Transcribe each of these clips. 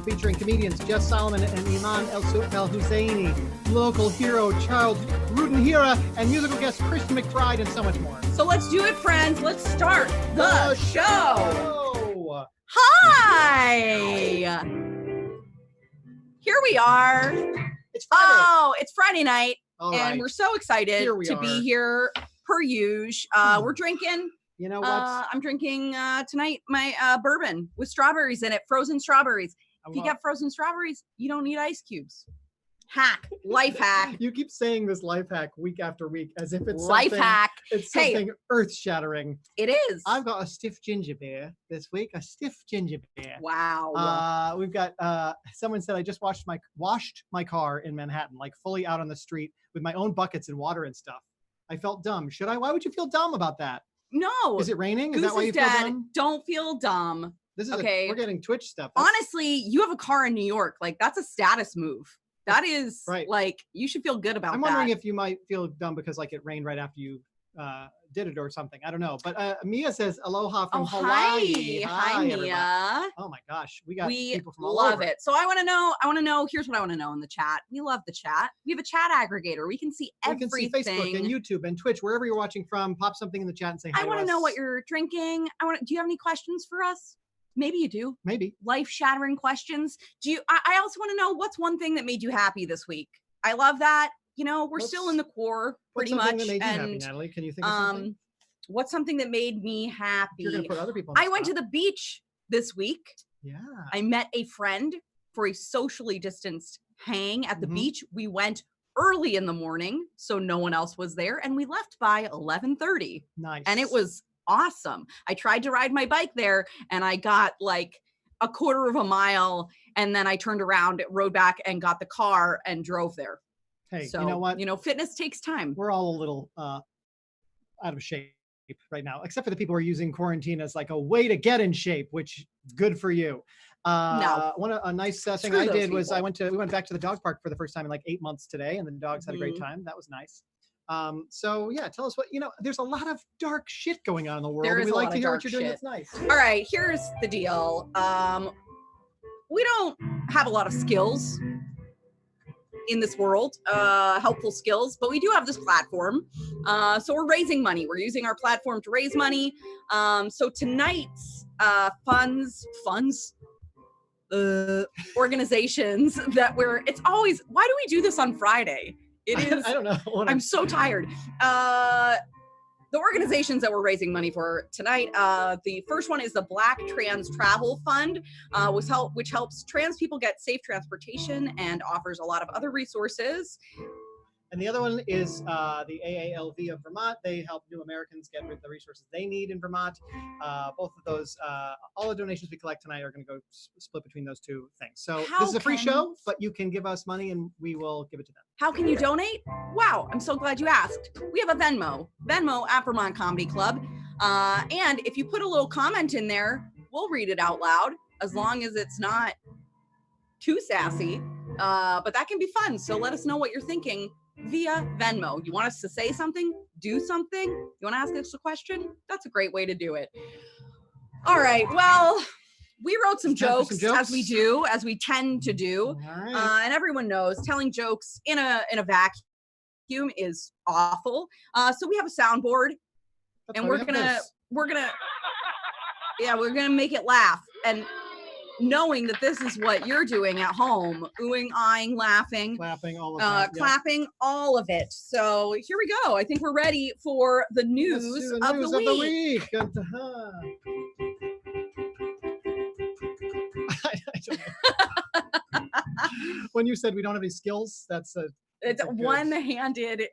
featuring comedians Jess Solomon and Iman El-Husseini, local hero Charles Rudenhira, and musical guest Christian McBride, and so much more. So let's do it, friends. Let's start the show. Hi. Here we are. It's Friday. Oh, it's Friday night. All and right. we're so excited to be here per usual. We're drinking. You know what? I'm drinking tonight my bourbon with strawberries in it, frozen strawberries. If you get frozen strawberries, you don't need ice cubes. Hack, life hack. You keep saying this life hack week after week as if it's life hack. It's something earth-shattering. It is. I've got a stiff ginger beer this week. A stiff ginger beer. Wow. We've got someone said I just washed my car in Manhattan, like fully out on the street with my own buckets and water and stuff. I felt dumb. Should I? Why would you feel dumb about that? No. Is it raining? Goose is that why you feel dumb? Don't feel dumb. This is okay. We're getting Twitch stuff. Honestly, you have a car in New York. Like, that's a status move. That is right. Like, you should feel good about that. I'm wondering if you might feel dumb because like it rained right after you did it or something. I don't know. But Mia says aloha from Hawaii. Hi, Mia. Everybody. Oh my gosh. We people from all love over. it. So I want to know, here's what I want to know in the chat. We love the chat. We have a chat aggregator. We can see everything. We can see Facebook and YouTube and Twitch, wherever you're watching from. Pop something in the chat and say hi. I want to know what you're drinking. Do you have any questions for us? Maybe you do. Maybe. Life-shattering questions. I also want to know what's one thing that made you happy this week. I love that. You know, we're still in the core pretty much. What's something that made you happy, Natalie? Can you think of something? What's something that made me happy? You're going to put other people on the I went to the beach this week. Yeah. I met a friend for a socially distanced hang at the beach. We went early in the morning, so no one else was there, and we left by 11:30. Nice. And it was awesome. I tried to ride my bike there and I got like a quarter of a mile and then I turned around, rode back and got the car and drove there. Hey, so, you know what? Fitness takes time. We're all a little out of shape right now, except for the people who are using quarantine as like a way to get in shape, which good for you. No. A nice thing I did was we went back to the dog park for the first time in like 8 months today, and the dogs had a great time. That was nice. So yeah, tell us what, there's a lot of dark shit going on in the world. There is we a like lot to of hear dark what you're doing. shit. It's nice. All right, here's the deal. We don't have a lot of skills in this world, helpful skills, but we do have this platform. So we're raising money. We're using our platform to raise money. So tonight's organizations that why do we do this on Friday? It is. I don't know. I'm so tired. The organizations that we're raising money for tonight, the first one is the Black Trans Travel Fund, which helps trans people get safe transportation and offers a lot of other resources. And the other one is the AALV of Vermont. They help new Americans get the resources they need in Vermont. Both of those, all the donations we collect tonight are going to go split between those two things. So this is a free show, but you can give us money and we will give it to them. How can you donate? Wow, I'm so glad you asked. We have a Venmo at Vermont Comedy Club. And if you put a little comment in there, we'll read it out loud, as long as it's not too sassy. But that can be fun. So let us know what you're thinking via Venmo. You want us to say something, do something? You want to ask us a question? That's a great way to do it. All right. Well, we wrote some jokes as we tend to do. All right. And everyone knows telling jokes in a vacuum is awful. So we have a soundboard and we're gonna make it laugh. And knowing that this is what you're doing at home, oohing, eyeing, laughing, clapping, all of that. Clapping, all of it. So here we go. I think we're ready for the news of the week. I don't know. When you said we don't have any skills, it's one-handed.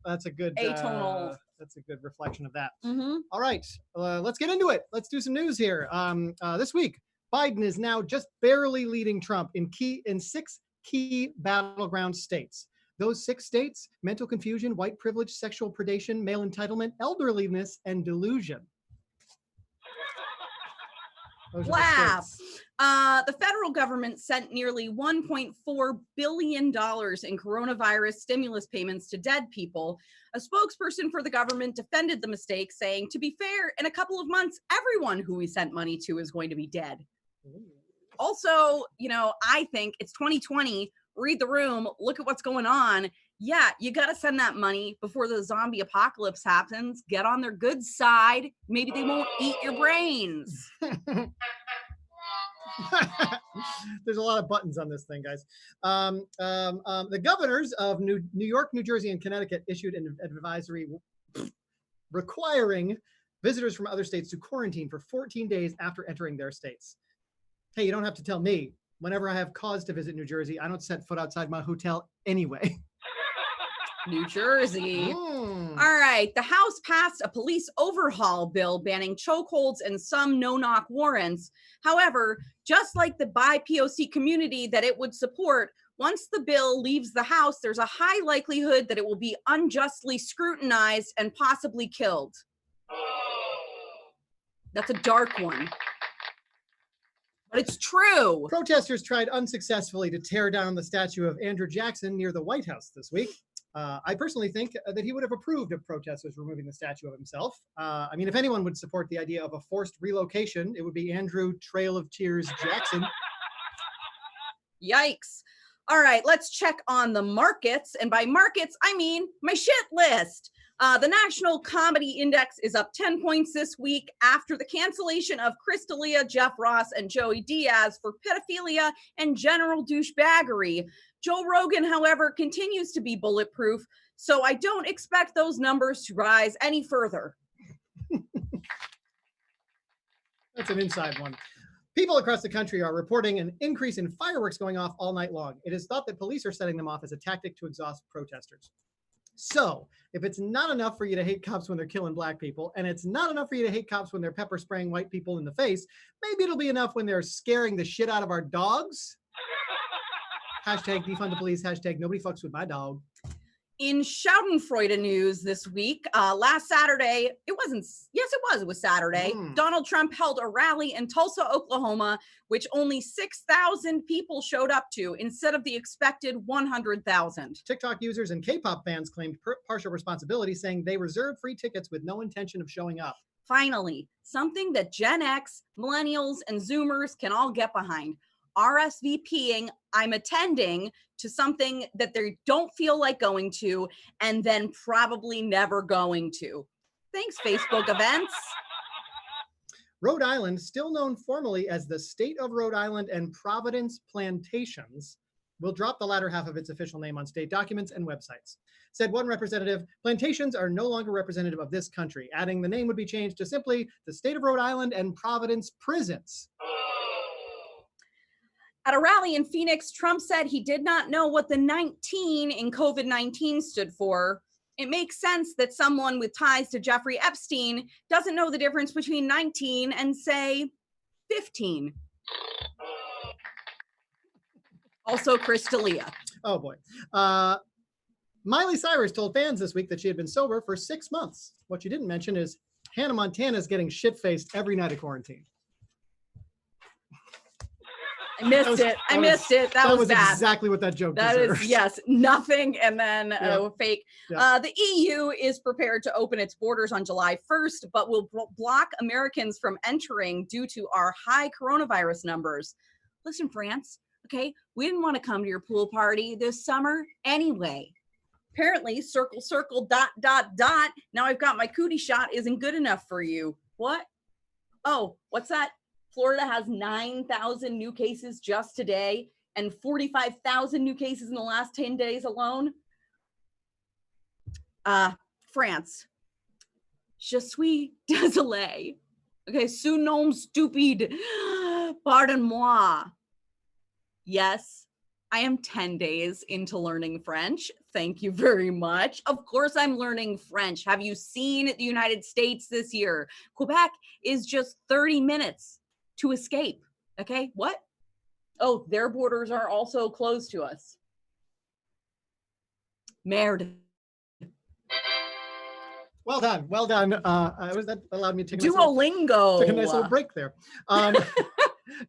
That's a good atonal. That's a good reflection of that. Mm-hmm. All right, let's get into it. Let's do some news here. This week, Biden is now just barely leading Trump in 6 key battleground states. Those 6 states: mental confusion, white privilege, sexual predation, male entitlement, elderliness, and delusion. Laugh. The federal government sent nearly $1.4 billion in coronavirus stimulus payments to dead people. A spokesperson for the government defended the mistake, saying, to be fair, in a couple of months, everyone who we sent money to is going to be dead. Also, I think it's 2020. Read the room. Look at what's going on. Yeah, you got to send that money before the zombie apocalypse happens. Get on their good side. Maybe they won't eat your brains. There's a lot of buttons on this thing, guys. The governors of New York, New Jersey, and Connecticut issued an advisory requiring visitors from other states to quarantine for 14 days after entering their states. Hey, you don't have to tell me. Whenever I have cause to visit New Jersey, I don't set foot outside my hotel anyway. New Jersey. All right. The House passed a police overhaul bill banning chokeholds and some no-knock warrants. However, just like the BIPOC community that it would support, once the bill leaves the House, there's a high likelihood that it will be unjustly scrutinized and possibly killed. That's a dark one. But it's true. Protesters tried unsuccessfully to tear down the statue of Andrew Jackson near the White House this week. I personally think that he would have approved of protesters removing the statue of himself. I mean, if anyone would support the idea of a forced relocation, it would be Andrew Trail of Tears Jackson. Yikes. All right, let's check on the markets. And by markets, I mean my shit list. The National Comedy Index is up 10 points this week after the cancellation of Chris D'Elia, Jeff Ross, and Joey Diaz for pedophilia and general douchebaggery. Joe Rogan, however, continues to be bulletproof, so I don't expect those numbers to rise any further. That's an inside one. People across the country are reporting an increase in fireworks going off all night long. It is thought that police are setting them off as a tactic to exhaust protesters. So, if it's not enough for you to hate cops when they're killing black people, and it's not enough for you to hate cops when they're pepper spraying white people in the face, maybe it'll be enough when they're scaring the shit out of our dogs. Hashtag defund the police, hashtag nobody fucks with my dog. In Schadenfreude news this week, last Saturday, it was Saturday, Donald Trump held a rally in Tulsa, Oklahoma, which only 6,000 people showed up to instead of the expected 100,000. TikTok users and K-pop fans claimed partial responsibility, saying they reserved free tickets with no intention of showing up. Finally, something that Gen X, millennials, and Zoomers can all get behind. RSVPing, I'm attending to something that they don't feel like going to and then probably never going to. Thanks, Facebook events. Rhode Island, still known formally as the State of Rhode Island and Providence Plantations, will drop the latter half of its official name on state documents and websites. Said one representative, plantations are no longer representative of this country, adding the name would be changed to simply the State of Rhode Island and Providence Prisons. At a rally in Phoenix, Trump said he did not know what the 19 in COVID-19 stood for. It makes sense that someone with ties to Jeffrey Epstein doesn't know the difference between 19 and, say, 15. Also, Chris D'Elia. Oh, boy. Miley Cyrus told fans this week that she had been sober for 6 months. What she didn't mention is Hannah Montana's getting shit-faced every night of quarantine. I missed it. That was bad. Exactly what that joke deserves. That is, yes, nothing and then fake. Yeah. The EU is prepared to open its borders on July 1st, but will block Americans from entering due to our high coronavirus numbers. Listen, France, okay, we didn't want to come to your pool party this summer anyway. Apparently, circle, circle, ... Now I've got my cootie shot isn't good enough for you. What? Oh, what's that? Florida has 9,000 new cases just today and 45,000 new cases in the last 10 days alone. France. Je suis désolé. Okay, ce nom stupide. Pardon-moi. Yes, I am 10 days into learning French. Thank you very much. Of course I'm learning French. Have you seen the United States this year? Quebec is just 30 minutes to escape. Okay, what? Oh, their borders are also closed to us. Merde. Well done. That allowed me to take Duolingo. a nice little break there.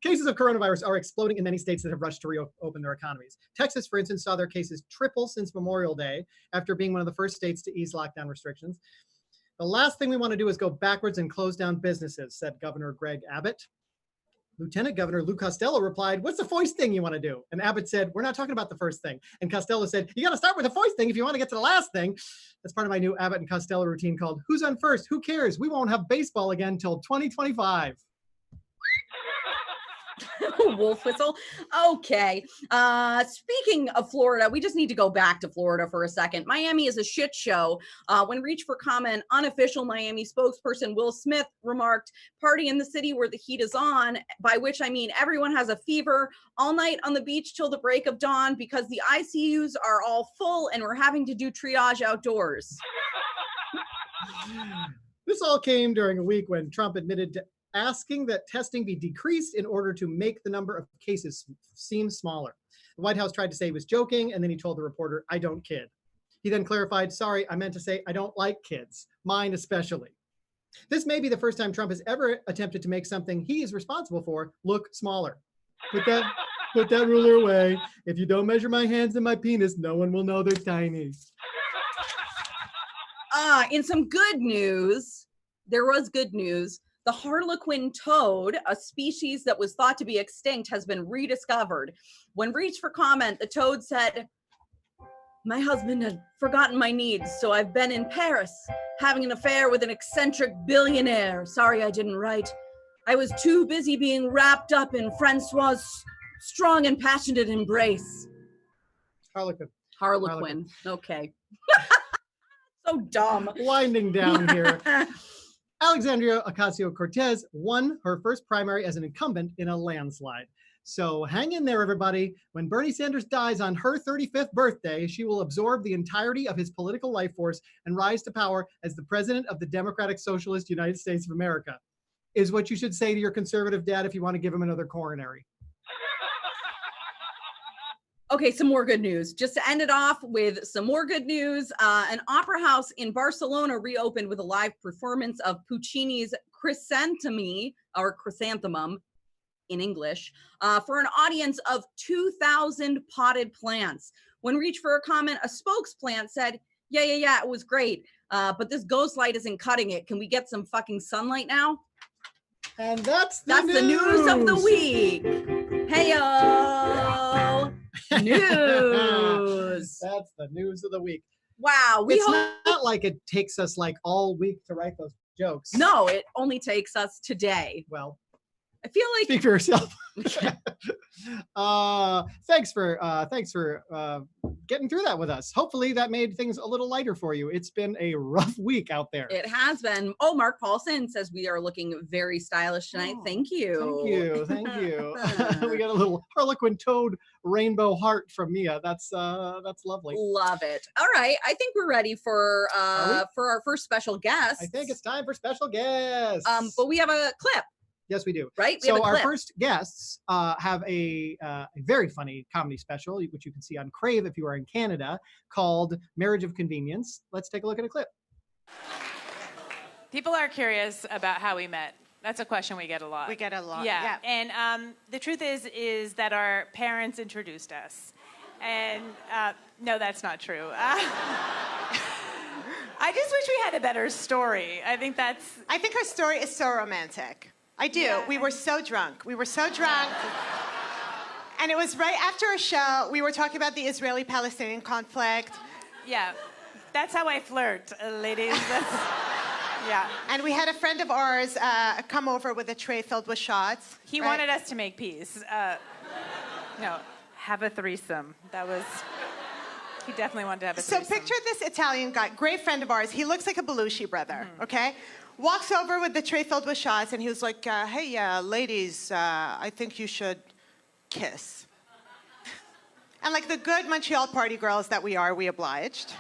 Cases of coronavirus are exploding in many states that have rushed to reopen their economies. Texas, for instance, saw their cases triple since Memorial Day after being one of the first states to ease lockdown restrictions. The last thing we want to do is go backwards and close down businesses, said Governor Greg Abbott. Lieutenant Governor Lou Costello replied, "What's the first thing you want to do?" And Abbott said, "We're not talking about the first thing." And Costello said, "You got to start with the first thing if you want to get to the last thing." That's part of my new Abbott and Costello routine called Who's on First? Who cares? We won't have baseball again until 2025. Wolf whistle. Okay. Speaking of Florida, we just need to go back to Florida for a second. Miami is a shit show. When reached for comment, unofficial Miami spokesperson Will Smith remarked, "Party in the city where the heat is on," by which I mean everyone has a fever, all night on the beach till the break of dawn because the ICUs are all full and we're having to do triage outdoors. This all came during a week when Trump admitted to asking that testing be decreased in order to make the number of cases seem smaller. The White House tried to say he was joking, and then he told the reporter, "I don't kid." He then clarified, "Sorry, I meant to say I don't like kids, mine especially." This may be the first time Trump has ever attempted to make something he is responsible for look smaller. Put that ruler away. If you don't measure my hands and my penis, no one will know they're tiny. In some good news, there was good news. The harlequin toad, a species that was thought to be extinct, has been rediscovered. When reached for comment, the toad said, "My husband had forgotten my needs, so I've been in Paris, having an affair with an eccentric billionaire. Sorry I didn't write. I was too busy being wrapped up in Francois' strong and passionate embrace." Harlequin. Okay. So dumb. Winding down here. Alexandria Ocasio-Cortez won her first primary as an incumbent in a landslide. So hang in there, everybody. When Bernie Sanders dies on her 35th birthday, she will absorb the entirety of his political life force and rise to power as the president of the Democratic Socialist United States of America, is what you should say to your conservative dad if you want to give him another coronary. Okay, some more good news. Just to end it off with some more good news, an opera house in Barcelona reopened with a live performance of Puccini's Chrysanthemum in English, for an audience of 2,000 potted plants. When reached for a comment, a spokesplant said, yeah, it was great, but this ghost light isn't cutting it. Can we get some fucking sunlight now? And that's the news of the week. Hey-o! News. That's the news of the week. Wow. It's not like it takes us like all week to write those jokes. No, it only takes us today. Well, I feel like speak for yourself. Thanks for getting through that with us. Hopefully that made things a little lighter for you. It's been a rough week out there. It has been. Oh, Mark Paulson says we are looking very stylish tonight. Oh, thank you. Thank you. We got a little Harlequin toad rainbow heart from Mia. That's lovely. Love it. All right, I think we're ready for our first special guest. I think it's time for special guests. But we have a clip. Yes, we do. Right? So our first guests have a very funny comedy special, which you can see on Crave if you are in Canada, called Marriage of Convenience. Let's take a look at a clip. People are curious about how we met. That's a question we get a lot. We get a lot. Yeah. And the truth is that our parents introduced us. And no, that's not true. I just wish we had a better story. I think our story is so romantic. I do. Yeah. We were so drunk. And it was right after a show. We were talking about the Israeli-Palestinian conflict. Yeah. That's how I flirt, ladies. Yeah. And we had a friend of ours come over with a tray filled with shots. He wanted us to make peace. No, have a threesome. He definitely wanted to have a threesome. So picture this Italian guy, great friend of ours. He looks like a Belushi brother, okay? Walks over with the tray filled with shots, and he was like, hey, ladies, I think you should kiss. And like the good Montreal party girls that we are, we obliged.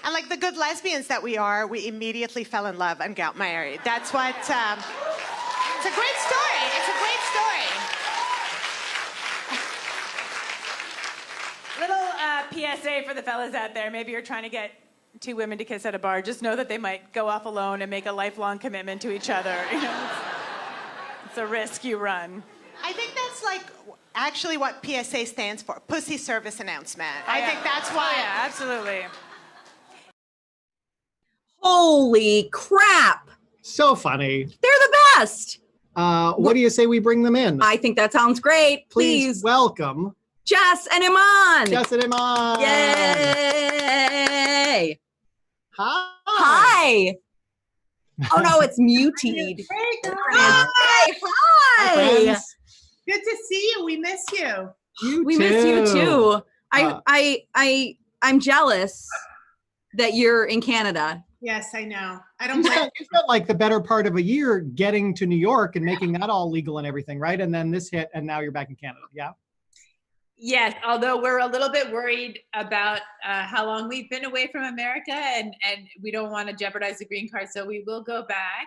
And like the good lesbians that we are, we immediately fell in love and got married. That's what, it's a great story. It's a great story. Little PSA for the fellas out there. Maybe you're trying to get two women to kiss at a bar. Just know that they might go off alone and make a lifelong commitment to each other. You know, it's a risk you run. I think that's like actually what PSA stands for, Pussy Service Announcement. I think that's why. Oh, yeah, absolutely. Holy crap. So funny. They're the best. What do you say we bring them in? I think that sounds great. Please Please. welcome Jess and Iman. Jess and Iman. Yay. Hi. Hi. Oh no, it's muted. Hey, guys. Hi. Hi. Friends. Good to see you. We miss you. We miss you too. I'm jealous that you're in Canada. Yes, I know. I You don't blame spent like the better part of a year getting to New York and making that all legal and everything, right? And then this hit, and now you're back in Canada. Yeah. Yes, although we're a little bit worried about how long we've been away from America, and we don't want to jeopardize the green card, so we will go back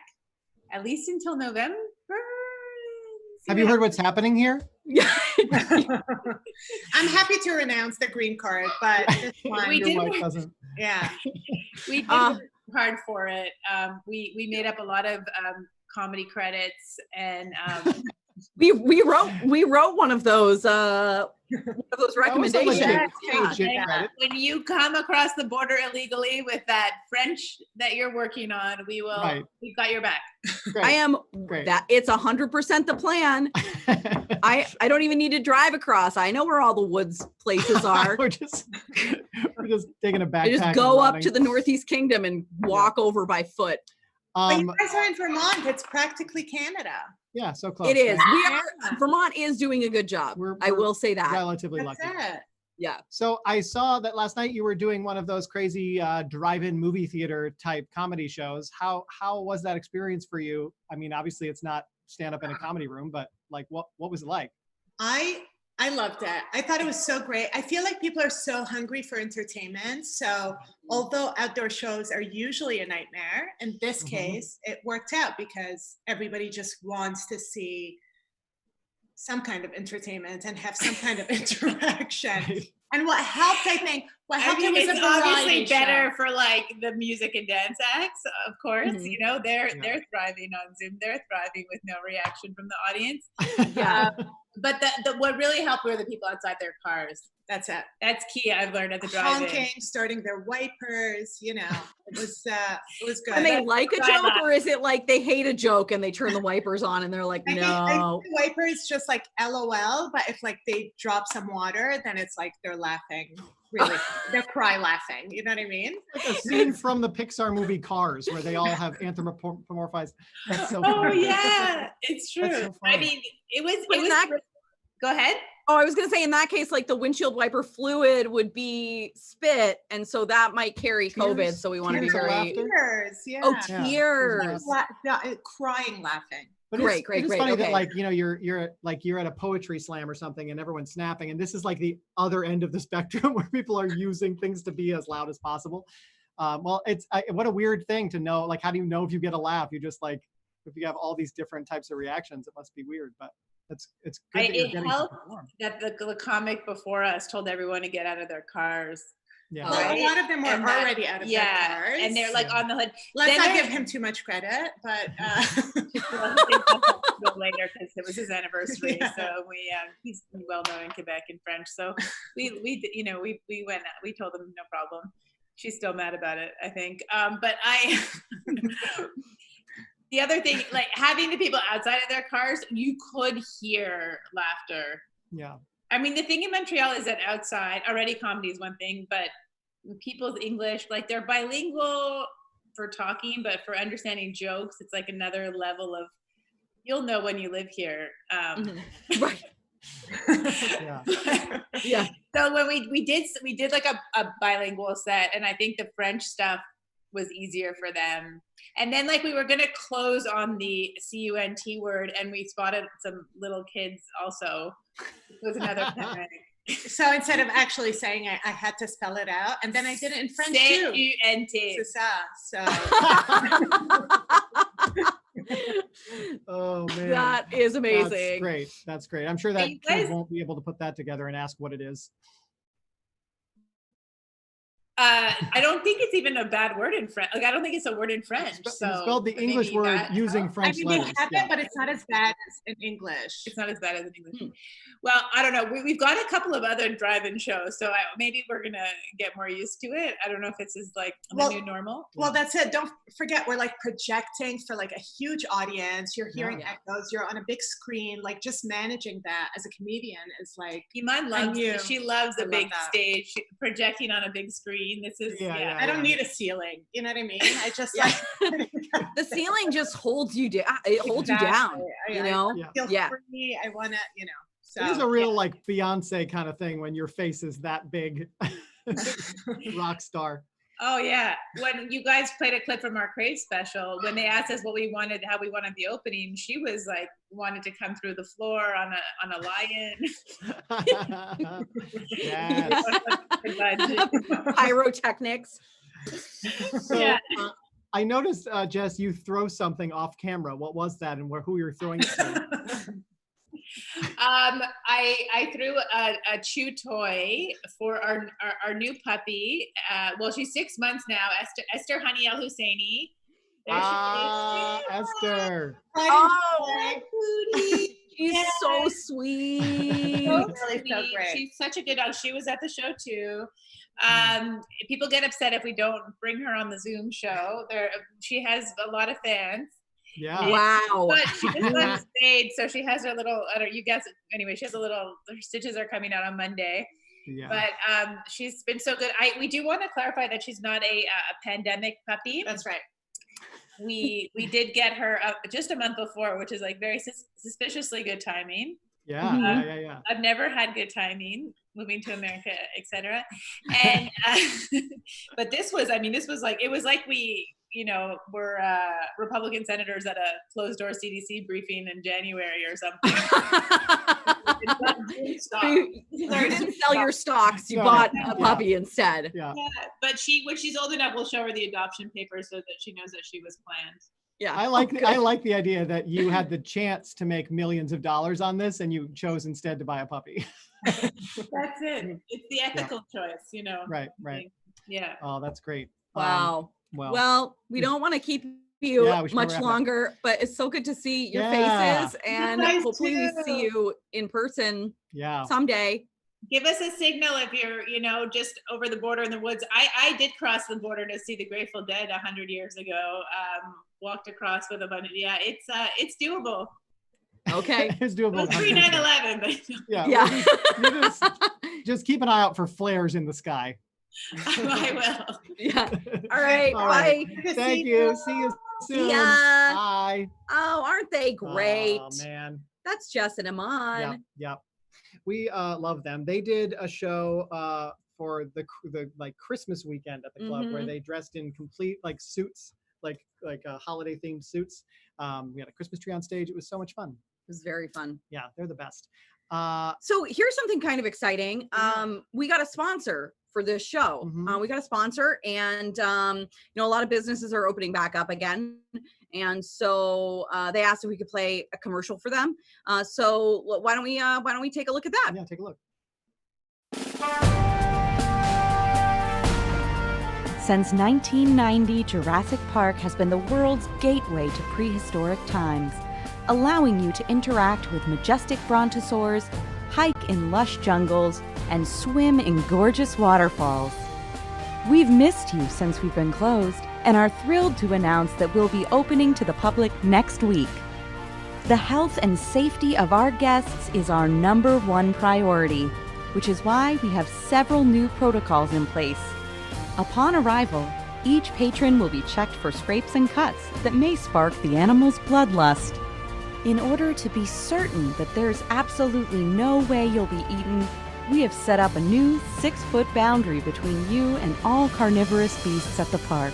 at least until November. Have you heard what's happening here? I'm happy to renounce the green card, but it's fine. We Your did wife work- doesn't. Yeah. We did work hard for it. We made up a lot of comedy credits, and We wrote one of those recommendations. legit. Yeah. Legit credit. when you come across the border illegally with that French that you're working on, we will. Right. We've got your back. Great. I am Great. that it's 100% the plan. I don't even need to drive across. I know where all the woods places are. we're just taking a backpack. I just and go up running. to the Northeast Kingdom and walk over by foot. But you guys are in Vermont. It's practically Canada. Yeah, so close. It is. right? Vermont is doing a good job. I We're will say that. Relatively That's lucky. it. Yeah. So I saw that last night you were doing one of those crazy drive-in movie theater type comedy shows. How was that experience for you? I mean, obviously it's not stand up in a comedy room, but like what was it like? I loved it. I thought it was so great. I feel like people are so hungry for entertainment. So although outdoor shows are usually a nightmare, in this case, it worked out because everybody just wants to see some kind of entertainment and have some kind of interaction. And what helped, I think, what helped it was it's a variety obviously better show. for like the music and dance acts, of course. Mhm. You know, they're thriving on Zoom. They're thriving with no reaction from the audience. But what really helped were the people outside their cars. That's it. That's key. I've learned at the drive-in. Honking, starting their wipers, it was good. And they like a Try joke, that. or is it like they hate a joke and they turn the wipers on and they're like, I think no. the wipers just like LOL, but if like they drop some water, then it's like they're laughing. Really, they're cry laughing. You know what I mean? Like a scene from the Pixar movie Cars where they all have anthropomorphized. That's so Oh funny. yeah, it's true. That's so I funny. mean, it was. But in that- Go ahead. Oh, I was going to say in that case, like the windshield wiper fluid would be spit. And so that might carry Tears? COVID. So we want to be Tears of very, laughter? Tears, yeah. oh, Yeah. tears. Crying, laughing. But Great, it's great, great, funny that okay. like, you're at a poetry slam or something and everyone's snapping. And this is like the other end of the spectrum where people are using things to be as loud as possible. Well, what a weird thing to know. Like, how do you know if you get a laugh? You just like, if you have all these different types of reactions, it must be weird, but it's good that you're It getting to helped perform. that the comic before us told everyone to get out of their cars. Yeah. Well, Right. a lot of them were And that- already out of Yeah, their cars. and they're like on the hood. Let's Then not there- give him too much credit, but Go later because it was his anniversary. Yeah. So he's well known in Quebec in French. So we went. We told him no problem. She's still mad about it, I think. But the other thing, like having the people outside of their cars, you could hear laughter. Yeah. I mean, the thing in Montreal is that outside already comedy is one thing, but people's English, like they're bilingual for talking, but for understanding jokes, it's like another level of, you'll know when you live here. Right. Yeah. Yeah. So when we did like a bilingual set, and I think the French stuff was easier for them. And then like we were gonna close on the CUNT word, and we spotted some little kids also. It was another panic. so instead of actually saying it, I had to spell it out, and then I did it in French too. CUNT. So Oh man. That is amazing. That's great. That's great. I'm sure that you kid guys- won't be able to put that together and ask what it is. I don't think it's even a bad word in French. Like, I don't think it's a word in French. You So spelled the English maybe word that- using French I mean, letters. we have Yeah. it, but it's not as bad as in English. It's not as bad as in English. Well, I don't know. We've got a couple of other drive-in shows, so maybe we're gonna get more used to it. I don't know if it's just like the new normal. Well, that's it. Don't forget, we're like projecting for like a huge audience. You're hearing Yeah. echoes. You're on a big screen. Like just managing that as a comedian is like. Iman loves. knew. She loves I a love big that. stage, projecting on a big screen. This is Yeah. I don't need a ceiling. You know what I mean? I just Yeah. like The ceiling just holds you down. It holds you down. You know? Yeah. feel Yeah. free. I want to, So It is a real like Beyonce kind of thing when your face is that big rock star. Oh yeah. When you guys played a clip from our Crave special, when they asked us what we wanted, how we wanted the opening, she was like wanted to come through the floor on a lion. Yes. Pyrotechnics. So, Yeah. I noticed, Jess, you throw something off camera. What was that, and who you're throwing it to? I threw a chew toy for our new puppy. Well, she's 6 months now. Esther Hani El Husseini. Esther. Oh, Booty. she's so sweet. Really so Sweet. great. She's such a good dog. She was at the show too. People get upset if we don't bring her on the Zoom show. She has a lot of fans. Yeah. Wow. But she just got spayed, so she has her little. You guess anyway. She has a little. Her stitches are coming out on Monday. Yeah. But she's been so good. We do want to clarify that she's not a pandemic puppy. That's right. We did get her just a month before, which is like very suspiciously good timing. Yeah. Yeah. I've never had good timing moving to America, etc. And but this was like it was like we were Republican senators at a closed door CDC briefing in January or something. You didn't sell your stocks. You No. bought a puppy instead. Yeah. Yeah, but when she's old enough, we'll show her the adoption papers so that she knows that she was planned. Yeah. I like the idea that you had the chance to make millions of dollars on this, and you chose instead to buy a puppy. That's it. It's the ethical choice, Right. Yeah. Oh, that's great. Wow. Well, Well, we don't want to keep you Yeah, we should much wrap up. longer, but it's so good to see your Yeah. faces, and guys hopefully we too. see you in person yeah. someday. Give us a signal if you're, just over the border in the woods. I did cross the border to see the Grateful Dead 100 years ago. Walked across with a bunch of, it's doable. Okay. It's It doable. was pre 9/11, but Yeah. Yeah. You just keep an eye out for flares in the sky. I will. Yeah. All right. All Bye. right. Thank you. See you soon. ya. Bye. Oh, aren't they great? Oh man. That's Jess and Iman. Yeah. We love them. They did a show for the like Christmas weekend at the club where Mhm. they dressed in complete like suits, like holiday themed suits. We had a Christmas tree on stage. It was so much fun. It was very fun. Yeah, they're the best. So here's something kind of exciting. We got a sponsor for this show. Mhm. We got a sponsor, and a lot of businesses are opening back up again, and so they asked if we could play a commercial for them. So why don't we take a look at that? Yeah, take a look. Since 1990, Jurassic Park has been the world's gateway to prehistoric times, allowing you to interact with majestic brontosaurs, hike in lush jungles, and swim in gorgeous waterfalls. We've missed you since we've been closed and are thrilled to announce that we'll be opening to the public next week. The health and safety of our guests is our #1 priority, which is why we have several new protocols in place. Upon arrival, each patron will be checked for scrapes and cuts that may spark the animal's bloodlust. In order to be certain that there's absolutely no way you'll be eaten, we have set up a new 6-foot boundary between you and all carnivorous beasts at the park.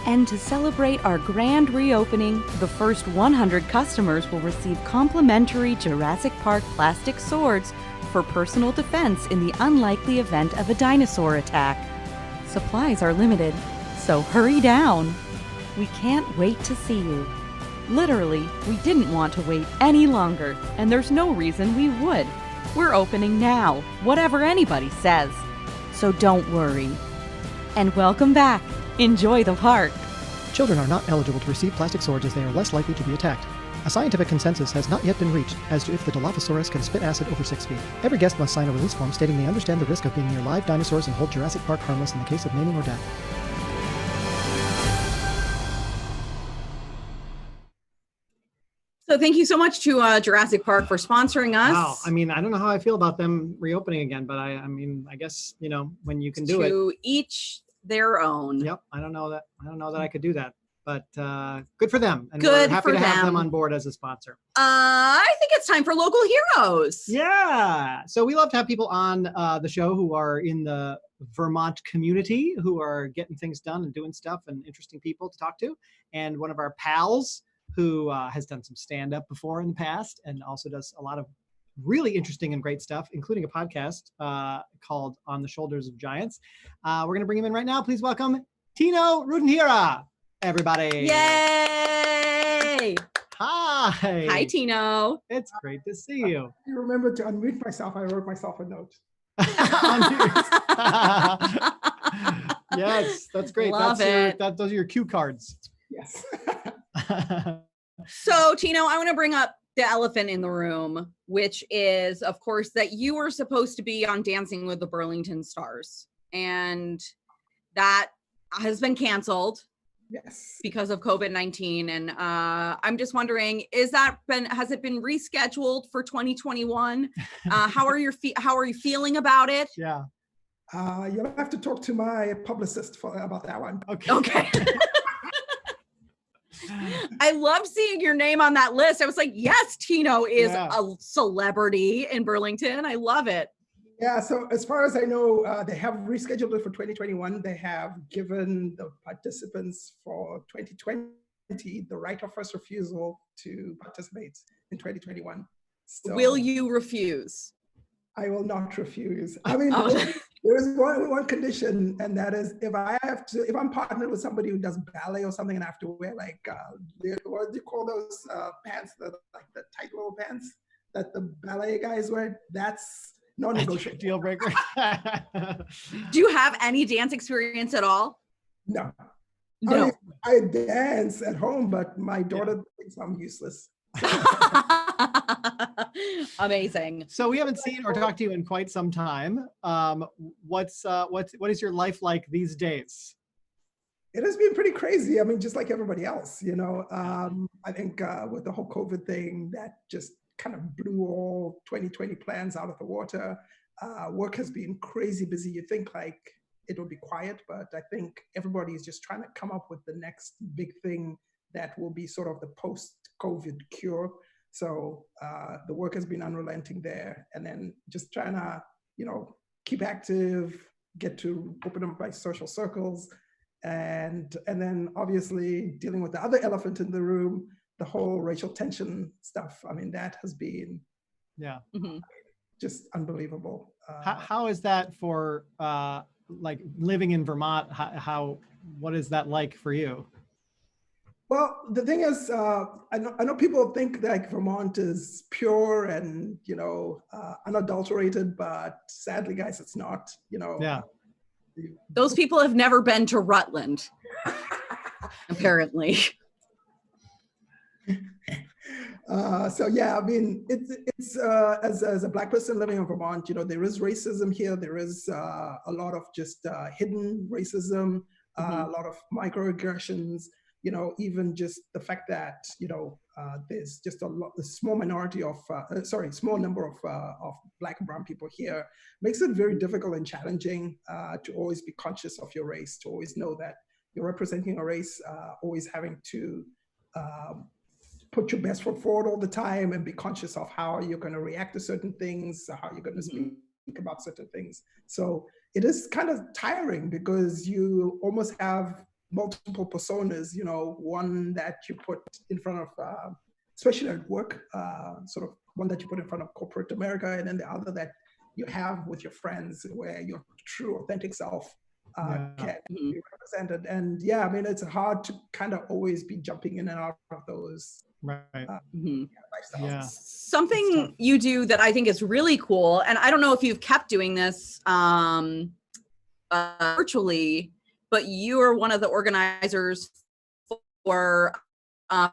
And to celebrate our grand reopening, the first 100 customers will receive complimentary Jurassic Park plastic swords for personal defense in the unlikely event of a dinosaur attack. Supplies are limited, so hurry down. We can't wait to see you. Literally, we didn't want to wait any longer, and there's no reason we would. We're opening now, whatever anybody says. So don't worry. And welcome back. Enjoy the park. Children are not eligible to receive plastic swords as they are less likely to be attacked. A scientific consensus has not yet been reached as to if the Dilophosaurus can spit acid over 6 feet. Every guest must sign a release form stating they understand the risk of being near live dinosaurs and hold Jurassic Park harmless in the case of maiming or death. So thank you so much to Jurassic Park for sponsoring us. Wow. I mean, I don't know how I feel about them reopening again, but I mean, I guess, you know, when you can do it. To each their own. Yep. I don't know that I could do that, but good for them. And Good we're happy for to have them. them on board as a sponsor. I think it's time for local heroes. Yeah. So we love to have people on the show who are in the Vermont community, who are getting things done and doing stuff, and interesting people to talk to. And one of our pals who has done some stand-up before in the past and also does a lot of really interesting and great stuff, including a podcast called On the Shoulders of Giants. We're going to bring him in right now. Please welcome Tino Rudenhira, everybody. Yay! Hi. Hi, Tino. It's great to see you. I remember to unmute myself. I wrote myself a note. Yes, that's great. Love it. Those are your cue cards. Yes. So, Tino, I want to bring up the elephant in the room, which is, of course, that you were supposed to be on Dancing with the Burlington Stars. And that has been canceled. Yes. Because of COVID-19. And I'm just wondering, has it been rescheduled for 2021? How are you feeling about it? Yeah. You'll have to talk to my publicist about that one. Okay. I love seeing your name on that list. I was like, yes, Tino is a celebrity in Burlington. I love it. Yeah, so as far as I know, they have rescheduled it for 2021. They have given the participants for 2020 the right of first refusal to participate in 2021. So will you refuse? I will not refuse. I mean, there is one condition, and that is if I'm partnered with somebody who does ballet or something and I have to wear like, what do you call those pants, like the tight little pants that the ballet guys wear? That's non-negotiable. Deal breaker. Do you have any dance experience at all? No. No. I mean, I dance at home, but my daughter thinks I'm useless. Amazing. So we haven't seen or talked to you in quite some time. What is your life like these days? It has been pretty crazy. I mean, just like everybody else, you know. I think with the whole COVID thing, that just kind of blew all 2020 plans out of the water. Work has been crazy busy. You think like it will be quiet, but I think everybody is just trying to come up with the next big thing that will be sort of the post-COVID cure. So the work has been unrelenting there, and then just trying to, you know, keep active, get to open up my social circles, and then obviously dealing with the other elephant in the room, the whole racial tension stuff. I mean, that has been just unbelievable. How is that for like living in Vermont? What is that like for you? Well, the thing is, I know people think like Vermont is pure and, you know, unadulterated, but sadly, guys, it's not. You know. Yeah. Those people have never been to Rutland, apparently. So yeah, I mean, it's as a Black person living in Vermont, you know, there is racism here. There is a lot of just hidden racism, a lot of microaggressions. You know, even just the fact that, you know, there's just a small minority of, small number of Black and brown people here makes it very difficult and challenging to always be conscious of your race, to always know that you're representing a race, always having to put your best foot forward all the time and be conscious of how you're going to react to certain things, how you're going to speak about certain things. So it is kind of tiring because you almost have multiple personas, you know, one that you put in front of, especially at work, sort of one that you put in front of corporate America, and then the other that you have with your friends where your true authentic self can be represented. And yeah, I mean, it's hard to kind of always be jumping in and out of those lifestyles. Something you do that I think is really cool, and I don't know if you've kept doing this virtually, but you are one of the organizers for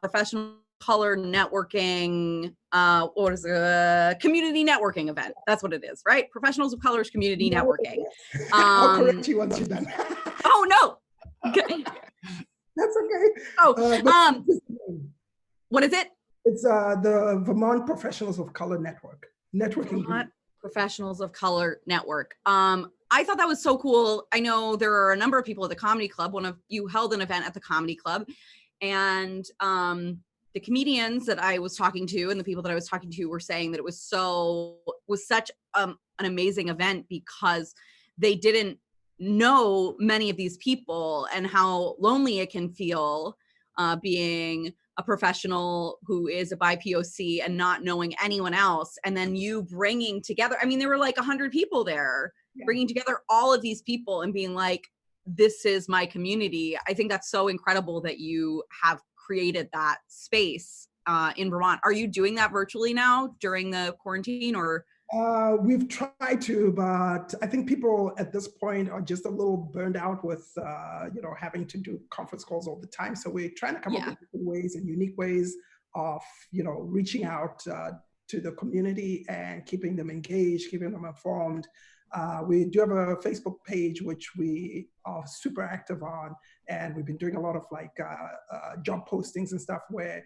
professional color networking, what is it? Community networking event. That's what it is, right? Professionals of Colors Community Networking. I'll correct you once you're done. Oh no. Okay. That's okay. Oh, what is it? It's the Vermont Professionals of Color Network. Networking Vermont Professionals of Color Network. I thought that was so cool. I know there are a number of people at the Comedy Club. One of you held an event at the Comedy Club, and the comedians that I was talking to and the people that I was talking to were saying that it was such an amazing event because they didn't know many of these people and how lonely it can feel being a professional who is a BIPOC and not knowing anyone else. And then you bringing together, I mean, there were like 100 people there, bringing together all of these people and being like, this is my community. I think that's so incredible that you have created that space in Vermont. Are you doing that virtually now during the quarantine, or? We've tried to, but I think people at this point are just a little burned out with, having to do conference calls all the time. So we're trying to come up with different ways and unique ways of, reaching out to the community and keeping them engaged, keeping them informed. We do have a Facebook page, which we are super active on. And we've been doing a lot of job postings and stuff where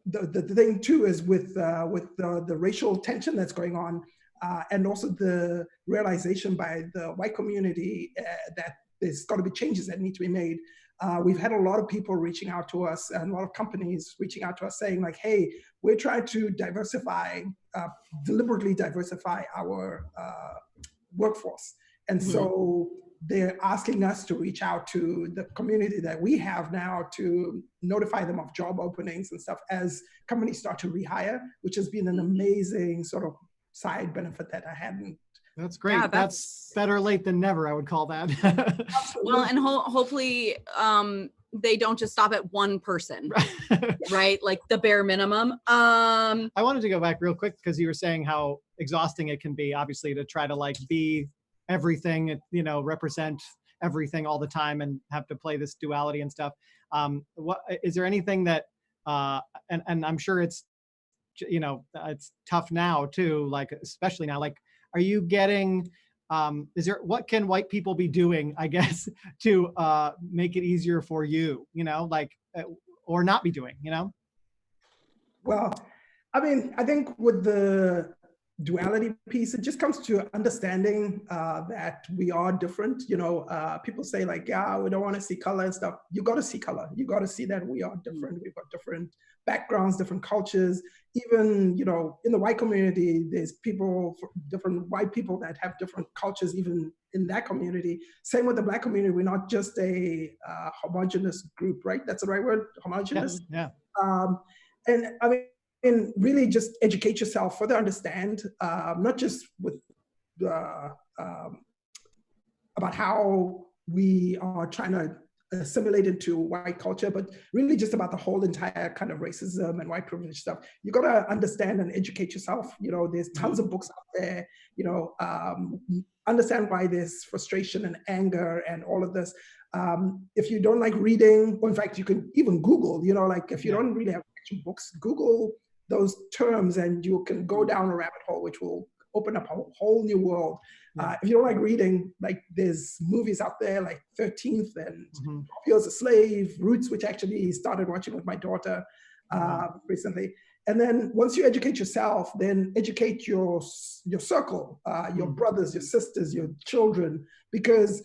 the thing too is with the racial tension that's going on, and also the realization by the white community that there's got to be changes that need to be made. We've had a lot of people reaching out to us and a lot of companies reaching out to us saying like, hey, we're trying to deliberately diversify our workforce. And so they're asking us to reach out to the community that we have now to notify them of job openings and stuff as companies start to rehire, which has been an amazing sort of side benefit that I hadn't. That's great. Yeah, that's better late than never, I would call that. Well, and hopefully they don't just stop at one person, right? Like the bare minimum. I wanted to go back real quick because you were saying how exhausting it can be, obviously, to try to be everything, represent everything all the time and have to play this duality and stuff. What is there anything that, and I'm sure it's, it's tough now too, especially now, are you getting, what can white people be doing, I guess, to make it easier for you, or not be doing, Well, I mean, I think with the duality piece, it just comes to understanding that we are different. People say we don't want to see color and stuff. You got to see color. You got to see that we are different. We've got different backgrounds, different cultures. Even, in the white community, there's different white people that have different cultures, even in that community. Same with the Black community. We're not just a homogenous group, right? That's the right word, homogenous. Yeah. And I mean, and really just educate yourself, further understand, not just with about how we are trying to assimilate into white culture, but really just about the whole entire kind of racism and white privilege stuff. You got to understand and educate yourself. There's tons of books out there, understand why there's frustration and anger and all of this. If you don't like reading, or in fact, you can even Google, if you don't really have actual books, Google those terms and you can go down a rabbit hole, which will open up a whole new world. If you don't like reading, there's movies out there like 13th and 12 Years a Slave, Roots, which actually started watching with my daughter recently. And then once you educate yourself, then educate your circle, your brothers, your sisters, your children, because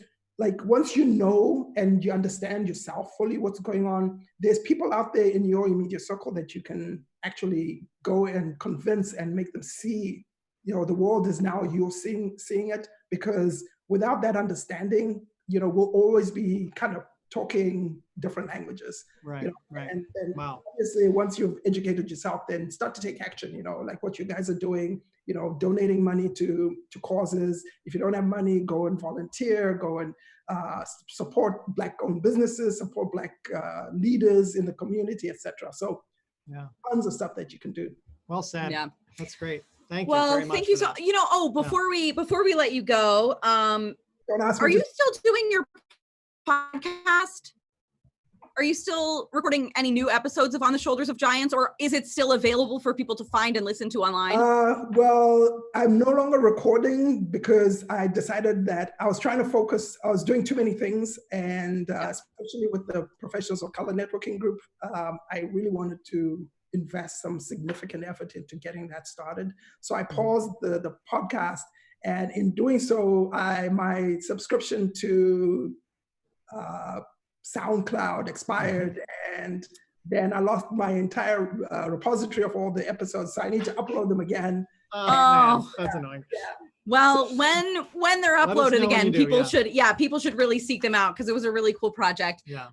once you know and you understand yourself fully what's going on, there's people out there in your immediate circle that you can actually go and convince and make them see, the world is now you're seeing it, because without that understanding, we'll always be kind of talking different languages. Right. Right. And wow. Obviously, once you've educated yourself, then start to take action, like what you guys are doing, donating money to causes. If you don't have money, go and volunteer, go and support Black-owned businesses, support Black leaders in the community, etc. So tons of stuff that you can do. Well said. Yeah. That's great. Thank you. Well, very much thank you so. Before we let you go, are you still doing your podcast? Are you still recording any new episodes of On the Shoulders of Giants, or is it still available for people to find and listen to online? Well, I'm no longer recording because I decided that I was trying to focus. I was doing too many things, and especially with the Professionals of Color Networking Group, I really wanted to invest some significant effort into getting that started. So I paused the podcast, and in doing so, my subscription to SoundCloud expired, and then I lost my entire repository of all the episodes, so I need to upload them again. Oh, man, that's annoying. Yeah. Well, when they're uploaded again, people should really seek them out because it was a really cool project. Yeah.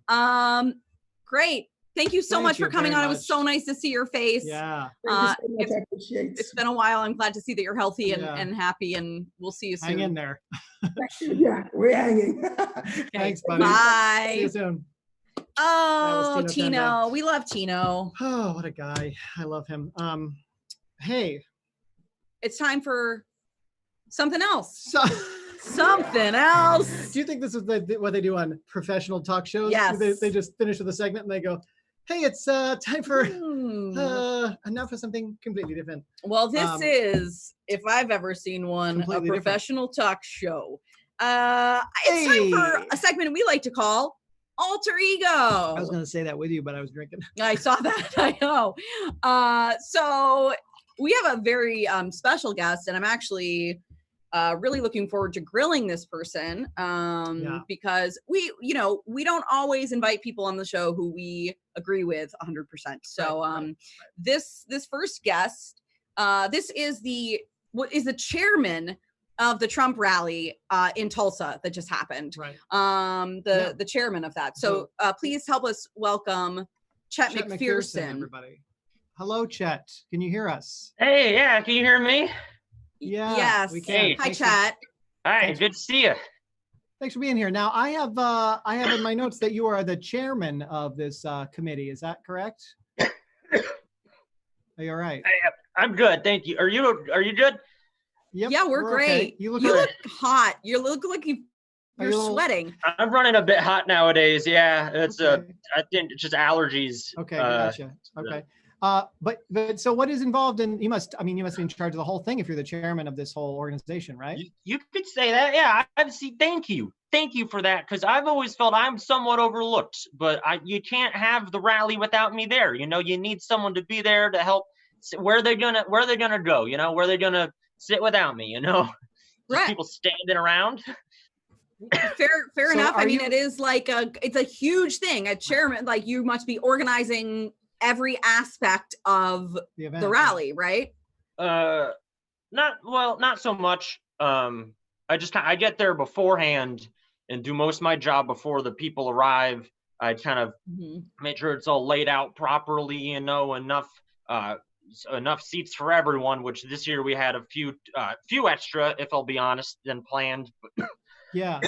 Great. Thank you so much for coming on. It was so nice to see your face. Yeah. Thank you so much. I appreciate it. It's been a while. I'm glad to see that you're healthy and happy, and we'll see you soon. Hang in there. Yeah, we're hanging. Thanks, buddy. Bye. See you soon. Oh, Tino. We love Tino. Oh, what a guy. I love him. Hey. It's time for something else. Something else. Do you think this is what they do on professional talk shows? Yes. They just finish with a segment and they go, hey, it's time for now for something completely different. Well, this is, if I've ever seen one, a professional talk show. It's time for a segment we like to call Alter Ego. I was going to say that with you, but I was drinking. I saw that. I know. So we have a very special guest, and I'm actually really looking forward to grilling this person because we don't always invite people on the show who we agree with 100%. So this first guest, this is the chairman of the Trump rally in Tulsa that just happened. Right. The chairman of that. So please help us welcome Chet McPherson. Everybody. Hello, Chet. Can you hear us? Hey, yeah. Can you hear me? Yeah. Yes. We can. Hi, Chet. Hi. Good to see you. Thanks for being here. Now, I have in my notes that you are the chairman of this committee. Is that correct? Are you all right? I'm good. Thank you. Are you good? Yep, yeah, we're great. Okay. You look hot. You look like you're sweating. I'm running a bit hot nowadays. Yeah, it's I think it's just allergies. Okay, gotcha. Okay. But so what is involved in, you must be in charge of the whole thing if you're the chairman of this whole organization, right? You could say that. Yeah, thank you for that, because I've always felt I'm somewhat overlooked, but you can't have the rally without me there. You need someone to be there to help. Where are they gonna go? Where are they gonna sit without me? Right. People standing around. Fair enough. I mean, it is it's a huge thing. A chairman, you must be organizing every aspect of the rally, right? Not so much. I get there beforehand and do most of my job before the people arrive. I kind of make sure it's all laid out properly, enough seats for everyone, which this year we had a few extra, if I'll be honest, than planned. Yeah.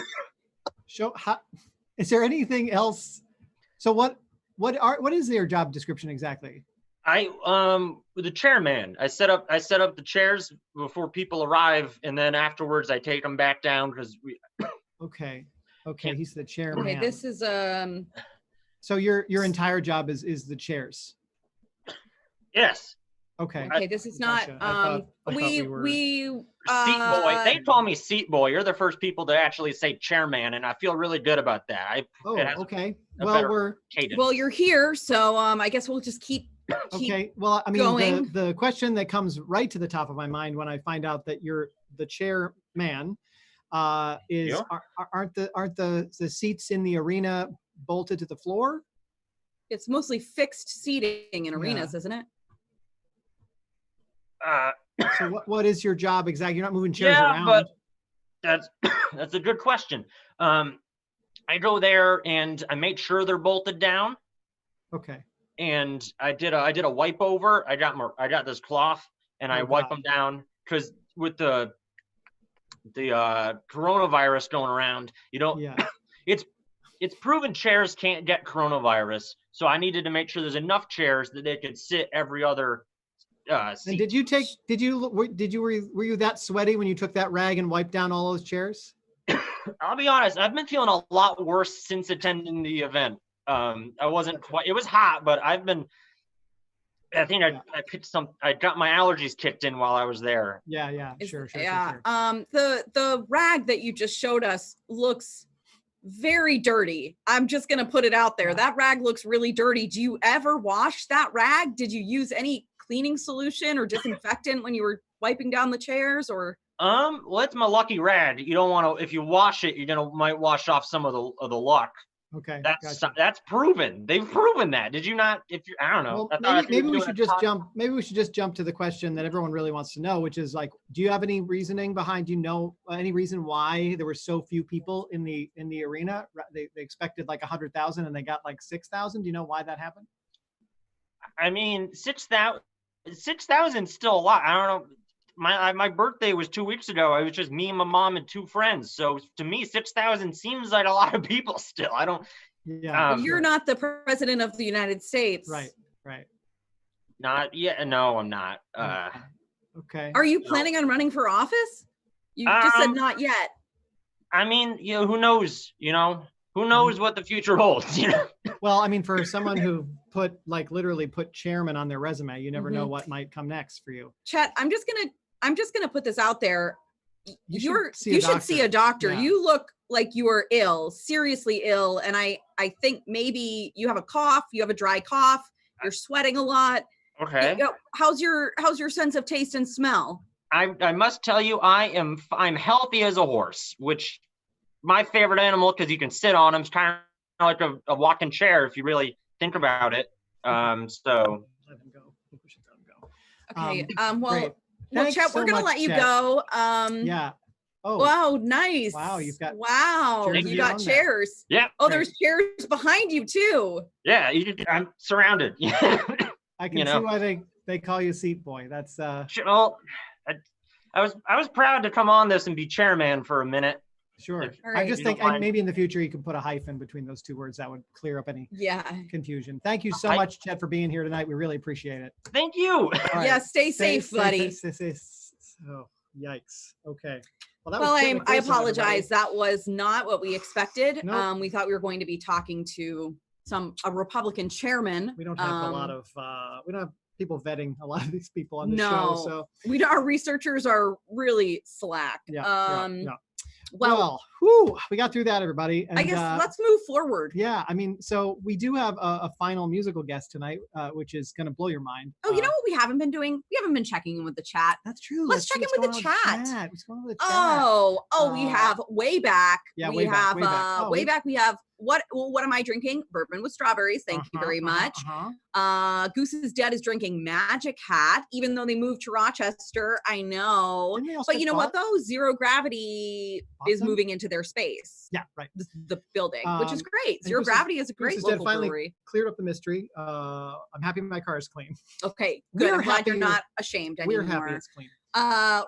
Is there anything else? So what is your job description exactly? The chairman. I set up the chairs before people arrive, and then afterwards I take them back down because we. Okay. He's the chairman. Okay, this is So your entire job is the chairs. Yes. Okay. Okay, this is not. We seat boy. They call me seat boy. You're the first people to actually say chairman, and I feel really good about that. Okay. Well, you're here, so I guess we'll just keep okay. Well, I mean, going. The question that comes right to the top of my mind when I find out that you're the chairman is aren't the seats in the arena bolted to the floor? It's mostly fixed seating in arenas, isn't it? So what is your job exactly? You're not moving chairs around. But that's a good question. I go there and I make sure they're bolted down. Okay. And I did a wipe over. I got this cloth and I wipe them down because with the coronavirus going around, it's proven chairs can't get coronavirus. So I needed to make sure there's enough chairs that they could sit every other seat. And were you that sweaty when you took that rag and wiped down all those chairs? I'll be honest, I've been feeling a lot worse since attending the event. I wasn't quite, it was hot, but I think I picked I got my allergies kicked in while I was there. Yeah. Sure. The rag that you just showed us looks very dirty. I'm just going to put it out there. That rag looks really dirty. Do you ever wash that rag? Did you use any cleaning solution or disinfectant when you were wiping down the chairs or? Well, it's my lucky rag. You don't want to, if you wash it, might wash off some of the luck. Okay. That's proven. They've proven that. Did you not? I don't know. Well, maybe we should just jump. Maybe we should just jump to the question that everyone really wants to know, which is like, do you have any reasoning behind? Any reason why there were so few people in the arena? They expected like 100,000 and they got like 6,000. Do you know why that happened? I mean, 6,000 is still a lot. I don't know. My birthday was 2 weeks ago. It was just me and my mom and 2 friends. So to me, 6,000 seems like a lot of people still. I don't. Yeah. You're not the president of the United States. Right. Not yet. No, I'm not. Okay. Are you planning on running for office? You just said not yet. I mean, who knows? Who knows what the future holds? Well, I mean, for someone who literally put chairman on their resume, you never know what might come next for you. Chet, I'm just gonna put this out there. You should see a doctor. Yeah. You look like you are ill, seriously ill, and I think maybe you have a cough. You have a dry cough. You're sweating a lot. Okay. How's your sense of taste and smell? I must tell you, I'm healthy as a horse, which my favorite animal because you can sit on them. It's kind of like a walking chair if you really think about it. So let him go. I think we should let him go. Okay. Great. Well, Chet, we're gonna let you go. Yeah. Oh. Wow, nice. Wow, you've got. Wow, you got chairs. Yeah. Oh, there's chairs behind you too. Yeah, I'm surrounded. I can see why they call you seat boy. That's Well, I was proud to come on this and be chairman for a minute. Sure. Right. I just think maybe in the future you can put a hyphen between those two words. That would clear up any confusion. Thank you so much, Chet, for being here tonight. We really appreciate it. Thank you. Right. Yeah, stay safe, buddy. Oh, yikes. Okay. Well, I apologize. That was not what we expected. Nope. We thought we were going to be talking to a Republican chairman. We don't have we don't have people vetting a lot of these people on the show. So our researchers are really slack. Yeah. Well, we got through that, everybody. And, I guess let's move forward. Yeah, I mean, so we do have a final musical guest tonight, which is going to blow your mind. Oh, you know what we haven't been doing? We haven't been checking in with the chat. That's true. Let's check in with the chat. What's going on with the chat? Oh, we have way back. Yeah, we have way back. We have what am I drinking? Bourbon with strawberries. Thank you very much. Goose is Dead is drinking Magic Hat, even though they moved to Rochester. I know, but you know what though? Zero Gravity is moving into their space. Yeah, right. The building, which is great. Zero Gravity is a great local brewery. Cleared up the mystery. I'm happy my car is clean. Okay, good. I'm glad you're not ashamed anymore. We're happy it's clean.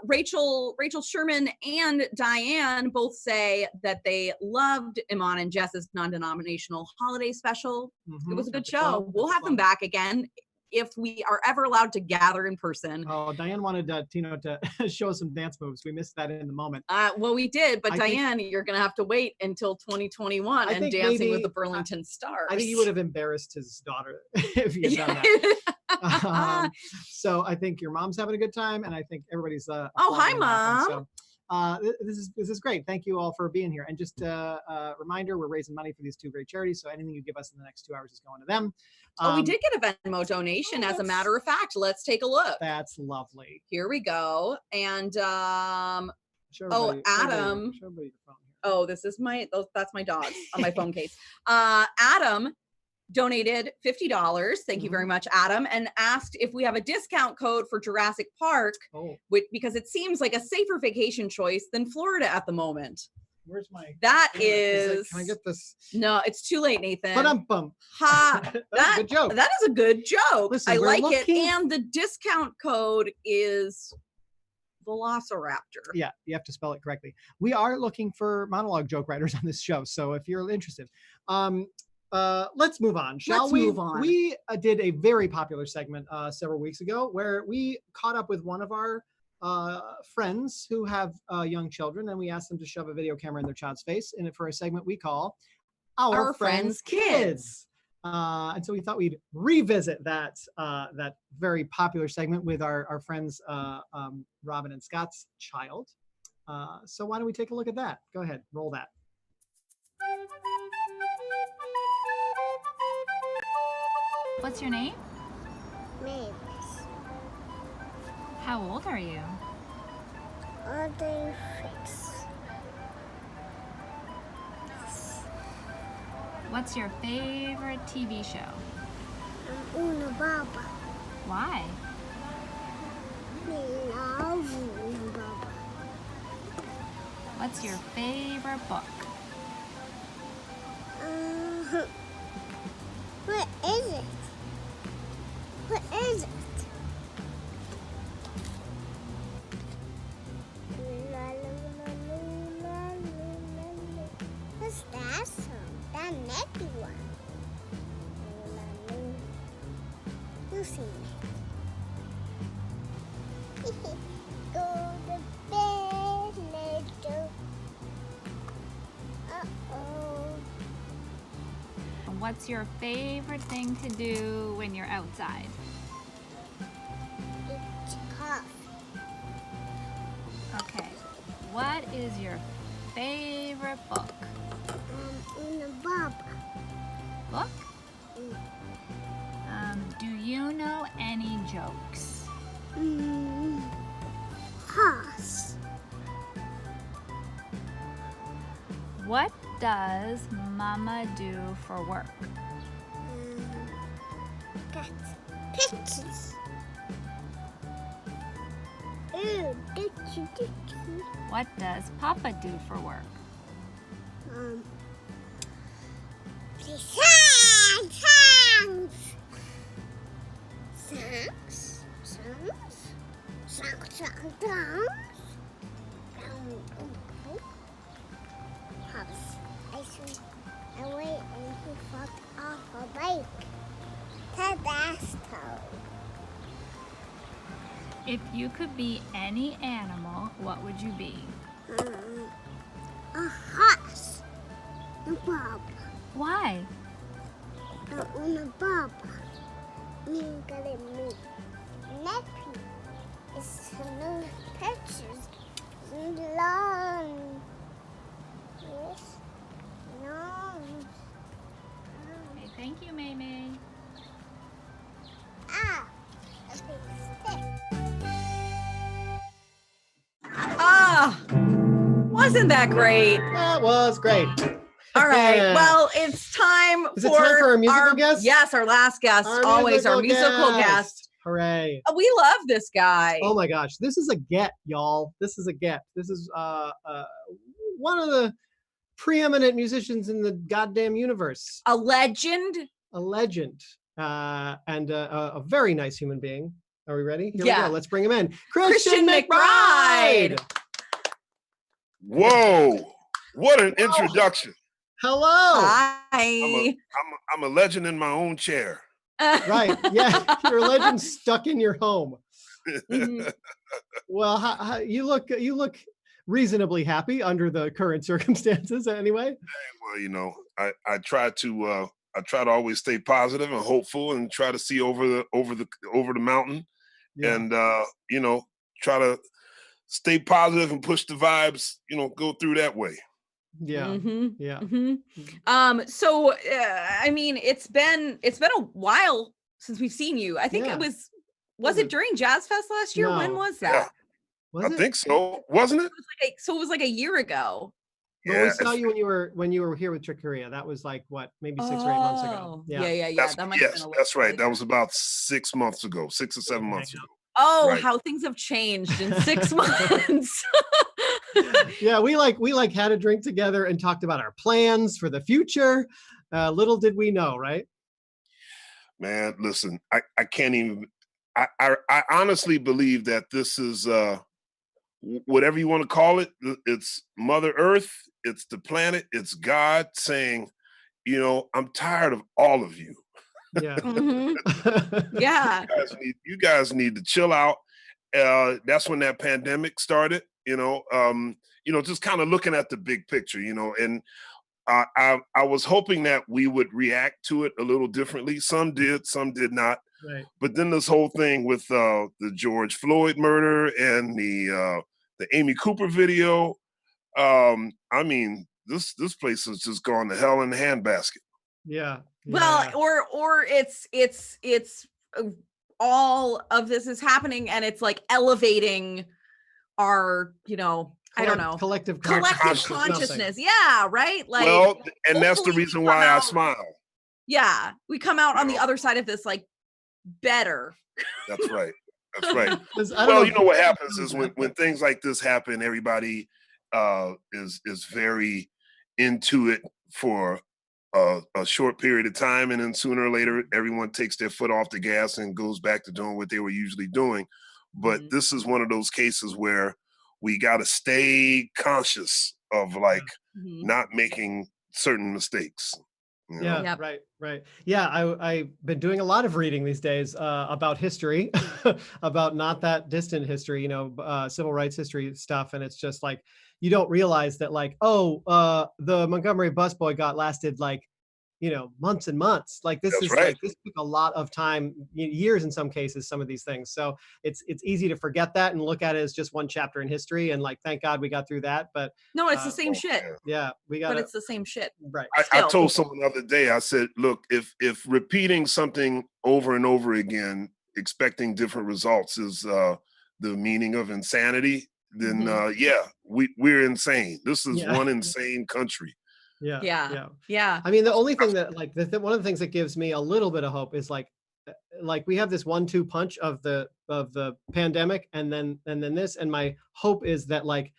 Rachel Sherman and Diane both say that they loved Iman and Jess's non-denominational holiday special. It was a good show. We'll have them back again if we are ever allowed to gather in person. Oh, Diane wanted Tino to show us some dance moves. We missed that in the moment. Well, we did, but Diane, you're going to have to wait until 2021 and Dancing with the Burlington Stars. I think he would have embarrassed his daughter if he had done that. So I think your mom's having a good time, and I think everybody's. Hi, Mom. So, this is great. Thank you all for being here. And just a reminder, we're raising money for these two great charities. So anything you give us in the next 2 hours is going to them. We did get a Venmo donation, as a matter of fact. Let's take a look. That's lovely. Here we go. And Adam. That's my dog on my phone case. Adam donated $50. Thank you very much, Adam, and asked if we have a discount code for Jurassic Park, because it seems like a safer vacation choice than Florida at the moment. Where's my? That is. Can I get this? No, it's too late, Nathan. But I'm bummed. That's a good joke. That is a good joke. Listen, I like it, and the discount code is Velociraptor. Yeah, you have to spell it correctly. We are looking for monologue joke writers on this show, so if you're interested, let's move on, shall we? Move on. We did a very popular segment several weeks ago where we caught up with one of our friends who have young children, and we ask them to shove a video camera in their child's face, and for a segment we call Our Friends' Kids. And so we thought we'd revisit that that very popular segment with our friends Robin and Scott's child. So why don't we take a look at that? Go ahead, roll that. What's your name? Mavis. How old are you? Other six. What's your favorite TV show? Una Baba. Why? We love Una Baba. What's your favorite book? What is it? What is it? What's that song? That next one. You sing it. Go to bed, little. Uh-oh. What's your favorite thing to do when you're outside? It's coffee. Okay. What is your favorite book? Una Baba. Book? Do you know any jokes? Horse. What does Mama do for work? Got pictures. Ooh, ditchy. What does Papa do for work? I wait and he fought off a bike. Tabasco. If you could be any animal, what would you be? A horse. A Baba. Why? Una Baba. Me gonna meet Nappy. It's new pictures. Long. Yes. Long. Okay, thank you, May May. Ah. A big stick. Ah, wasn't that great? That was great. All right. Yeah. Well, it's time Is it time for our musical guest? Yes, our last guest, always our musical guest. Hooray. We love this guy. Oh my gosh, this is a get, y'all. This is a get. This is one of the preeminent musicians in the goddamn universe. A legend. A legend. And a very nice human being. Are we ready? Here we go. Let's bring him in. Christian McBride. Whoa. What an introduction. Hello. Hi. I'm a legend in my own chair. Right. Yeah. You're a legend stuck in your home. Well, how, you look reasonably happy under the current circumstances anyway. Well, you know, I try to always stay positive and hopeful and try to see over the mountain. Yeah. And you know, try to stay positive and push the vibes, you know, go through that way. Yeah. Yeah. So I mean, it's been a while since we've seen you. I think it was it during Jazz Fest last year? No. When was that? Was I think so. Wasn't it? So it was like a year ago. Well, we saw you when you were here with Trick Korea. That was like what, maybe 6 or 8 months ago. Yeah. That's right. That was about 6 months ago, 6 or 7 months ago. Oh, right. How things have changed in 6 months. Yeah, we had a drink together and talked about our plans for the future. Little did we know, right? Man, listen, I can't even. I honestly believe that this is whatever you want to call it. It's Mother Earth. It's the planet. It's God saying, you know, I'm tired of all of you. Yeah. Yeah. You guys need to chill out that's when that pandemic started, just kind of looking at the big picture, and I was hoping that we would react to it a little differently. Some did, some did not. Right. But then this whole thing with the George Floyd murder and the Amy Cooper video, I mean, this place has just gone to hell in the handbasket. Yeah. Well, or it's all of this is happening and it's like elevating our, I don't know, collective consciousness. Yeah, right. Like, well, and that's the reason why I smile. Yeah, we come out on the other side of this like better. That's right. That's right. Well, you know what happens is when things like this happen, everybody is very into it for a short period of time, and then sooner or later, everyone takes their foot off the gas and goes back to doing what they were usually doing. But this is one of those cases where we got to stay conscious of like not making certain mistakes. Yeah, Yep. right. Yeah, I've been doing a lot of reading these days about history, about not that distant history, civil rights history stuff. And it's just like, you don't realize that like, the Montgomery busboy lasted like, months and months. Like this That's is right. like, this took a lot of time, years in some cases, some of these things. So it's easy to forget that and look at it as just one chapter in history. And like, thank God we got through that. But no, it's the same shit. Yeah, we got. But it's the same shit. Right. I told someone the other day, I said, look, if repeating something over and over again, expecting different results is the meaning of insanity, then we're insane. This is one insane country. Yeah. I mean, the only thing that like one of the things that gives me a little bit of hope is like we have this 1-2 punch of the pandemic and then this, and my hope is that like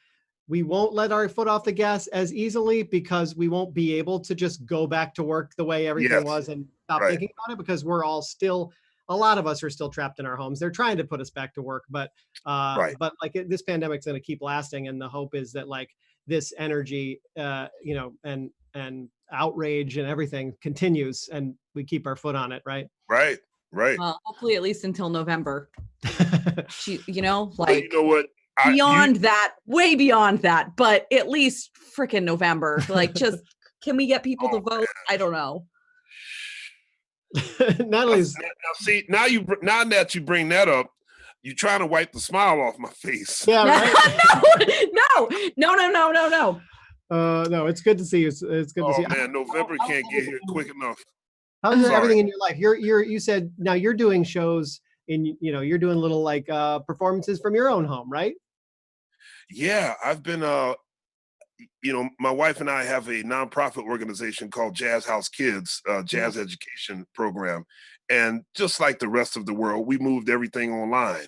we won't let our foot off the gas as easily because we won't be able to just go back to work the way everything was and stop thinking about it, because we're all still, a lot of us are still trapped in our homes. They're trying to put us back to work, but like this pandemic's going to keep lasting, and the hope is that like this energy, and outrage and everything continues, and we keep our foot on it, right? Right. Well, hopefully at least until November. Like, you know what? Way beyond that, but at least freaking November. Like, just can we get people to vote? I don't know. Natalie's now that you bring that up, you're trying to wipe the smile off my face. Yeah, right? No. No, it's good to see you. It's good to see you. Oh man, November can't get here quick enough. How's everything in your life? You said now you're doing shows you're doing little like performances from your own home, right? Yeah, I've been my wife and I have a nonprofit organization called Jazz House Kids, jazz education program. And just like the rest of the world, we moved everything online,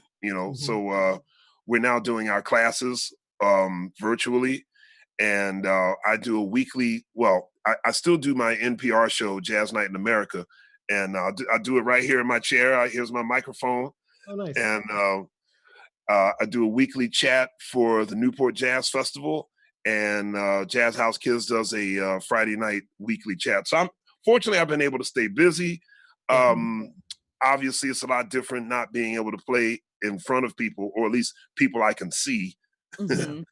so we're now doing our classes virtually. And I do a weekly, I still do my NPR show, Jazz Night in America. And I do it right here in my chair. Here's my microphone. Oh, nice. And I do a weekly chat for the Newport Jazz Festival. And Jazz House Kids does a Friday night weekly chat. So fortunately, I've been able to stay busy. Obviously, it's a lot different not being able to play in front of people, or at least people I can see and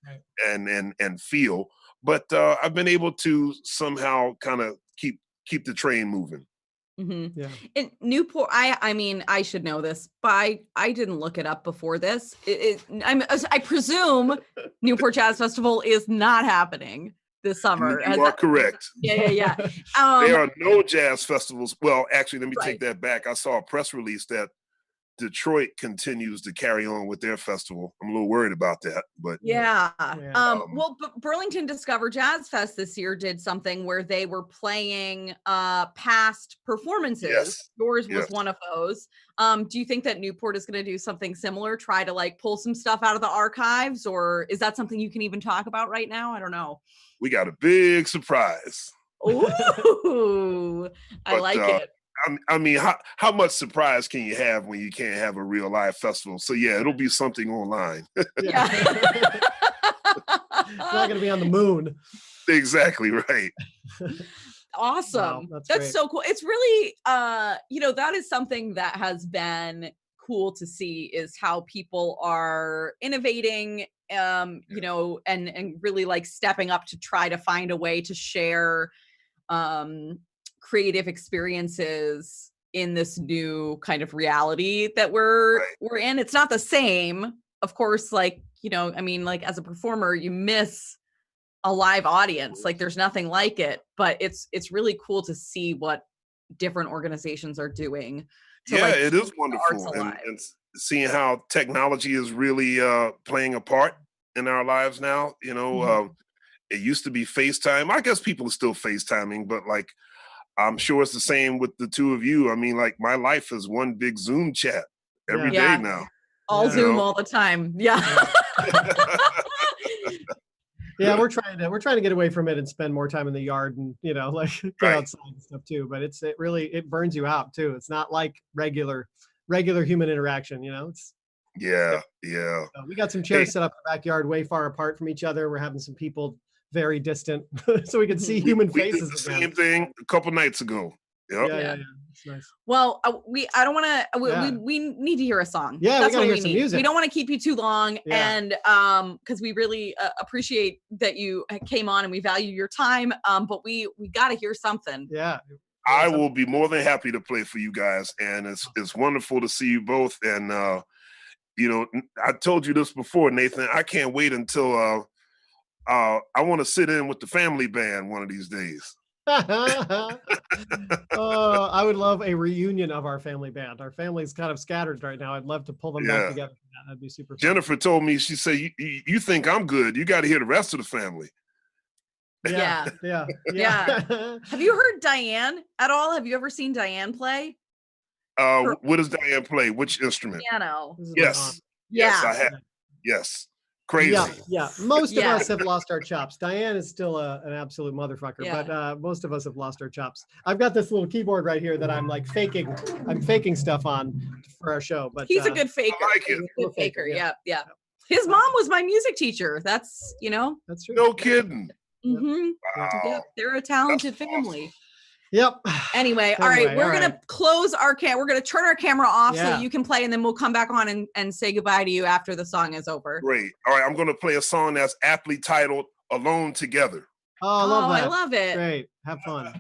feel. But I've been able to somehow kind of keep the train moving. Yeah. In Newport, I mean, I should know this, but I didn't look it up before this. I presume Newport Jazz Festival is not happening this summer. You are correct. Yeah. There are no jazz festivals. Well, actually, let me take that back. I saw a press release that Detroit continues to carry on with their festival. I'm a little worried about that, but well, Burlington Discover Jazz Fest this year did something where they were playing past performances. Yes. Yours was one of those. Do you think that Newport is going to do something similar, try to like pull some stuff out of the archives, or is that something you can even talk about right now? I don't know. We got a big surprise. Ooh, I like it. I mean, how much surprise can you have when you can't have a real live festival? So yeah, it'll be something online. It's not going to be on the moon. Exactly right. Awesome. Wow, that's so cool. It's really, that is something that has been cool to see is how people are innovating, you know, and really like stepping up to try to find a way to share creative experiences in this new kind of reality that we're in. It's not the same, of course, like, you know, I mean, like as a performer, you miss a live audience, like there's nothing like it, but it's really cool to see what different organizations are doing to, yeah, like, it is keep the wonderful, arts alive. and seeing how technology is really playing a part in our lives now. You know, it used to be FaceTime. I guess people are still FaceTiming, but like I'm sure it's the same with the two of you. I mean, like my life is one big Zoom chat every day now. All Zoom all the time. Yeah. Yeah, we're trying to get away from it and spend more time in the yard and, you know, like get outside and stuff too. But it really burns you out too. It's not like regular human interaction, you know. It's yeah. So we got some chairs set up in the backyard way far apart from each other. We're having some people very distant so we can see human faces. We did the same thing a couple nights ago. Yep. Yeah. It's nice. Well, we need to hear a song. Yeah, that's we gotta what hear some need. music. We don't want to keep you too long, and because we really appreciate that you came on and we value your time. But we got to hear something. Yeah. I will be more than happy to play for you guys, and it's wonderful to see you both. And you know, I told you this before, Nathan. I can't wait until I want to sit in with the family band one of these days. I would love a reunion of our family band. Our family's kind of scattered right now. I'd love to pull them back together. That'd be super fun. Jennifer told me, she said, you think I'm good, you got to hear the rest of the family. Yeah. Have you heard Diane at all? Have you ever seen Diane play? What does Diane play? Which instrument? Piano. Yes, I have. Yes. Crazy. Yeah. Most of us have lost our chops. Diane is still an absolute motherfucker, but most of us have lost our chops. I've got this little keyboard right here that I'm like faking. I'm faking stuff on for our show. But he's a good faker. I like it. He's a good faker. Yeah. His mom was my music teacher. That's, you know. That's true. No kidding. Mm-hmm. Wow. Yep. They're a talented family. Awesome. Yep. Anyway, all right. We're going to close our we're going to turn our camera off so you can play, and then we'll come back on and say goodbye to you after the song is over. Great. All right. I'm going to play a song that's aptly titled Alone Together. Oh, I love that. I love it. Great. Have fun.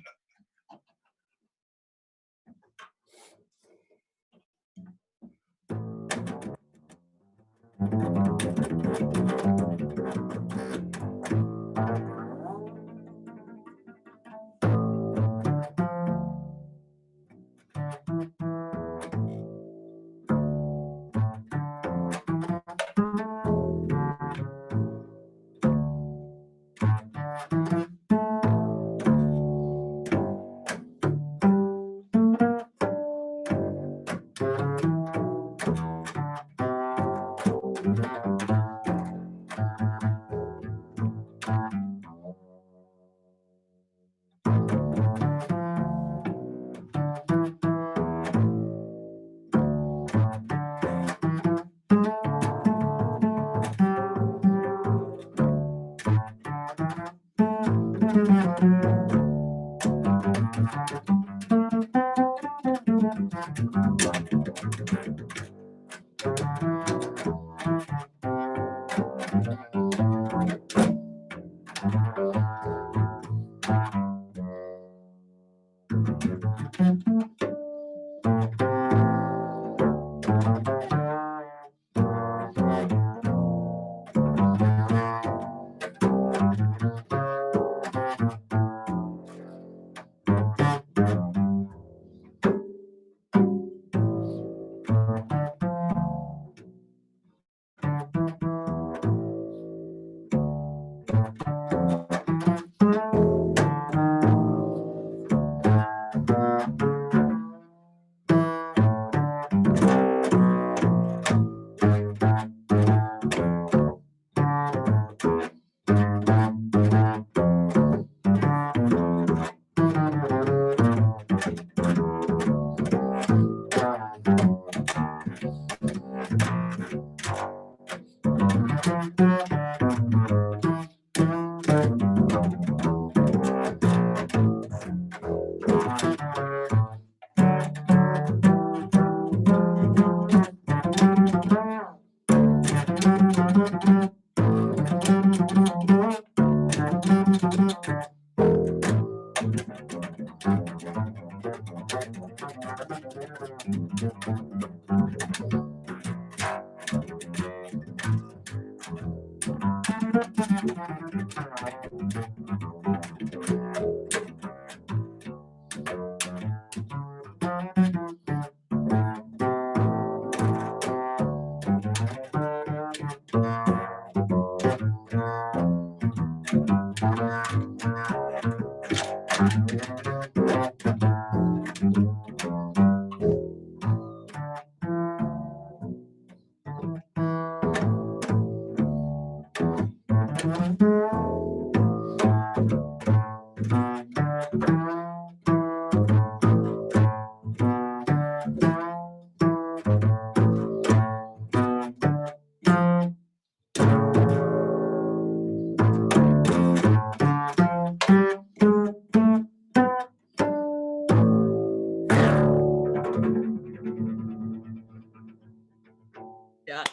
Yeah.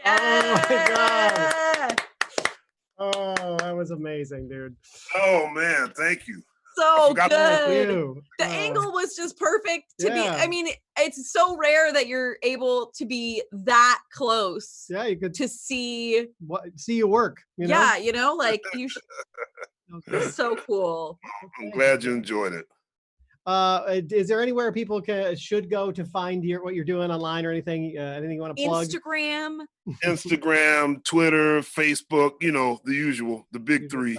Oh my God. Oh, that was amazing, dude. Oh man, thank you. So forgot- good. You. The angle was just perfect to be. Yeah. I mean, it's so rare that you're able to be that close Yeah, you could to see. see you work. You know? Yeah, you know, like you. It's so cool. I'm glad you enjoyed it. Is there anywhere people should go to find what you're doing online or anything? Anything you want to plug? Instagram, Twitter, Facebook, you know, the usual, the big three.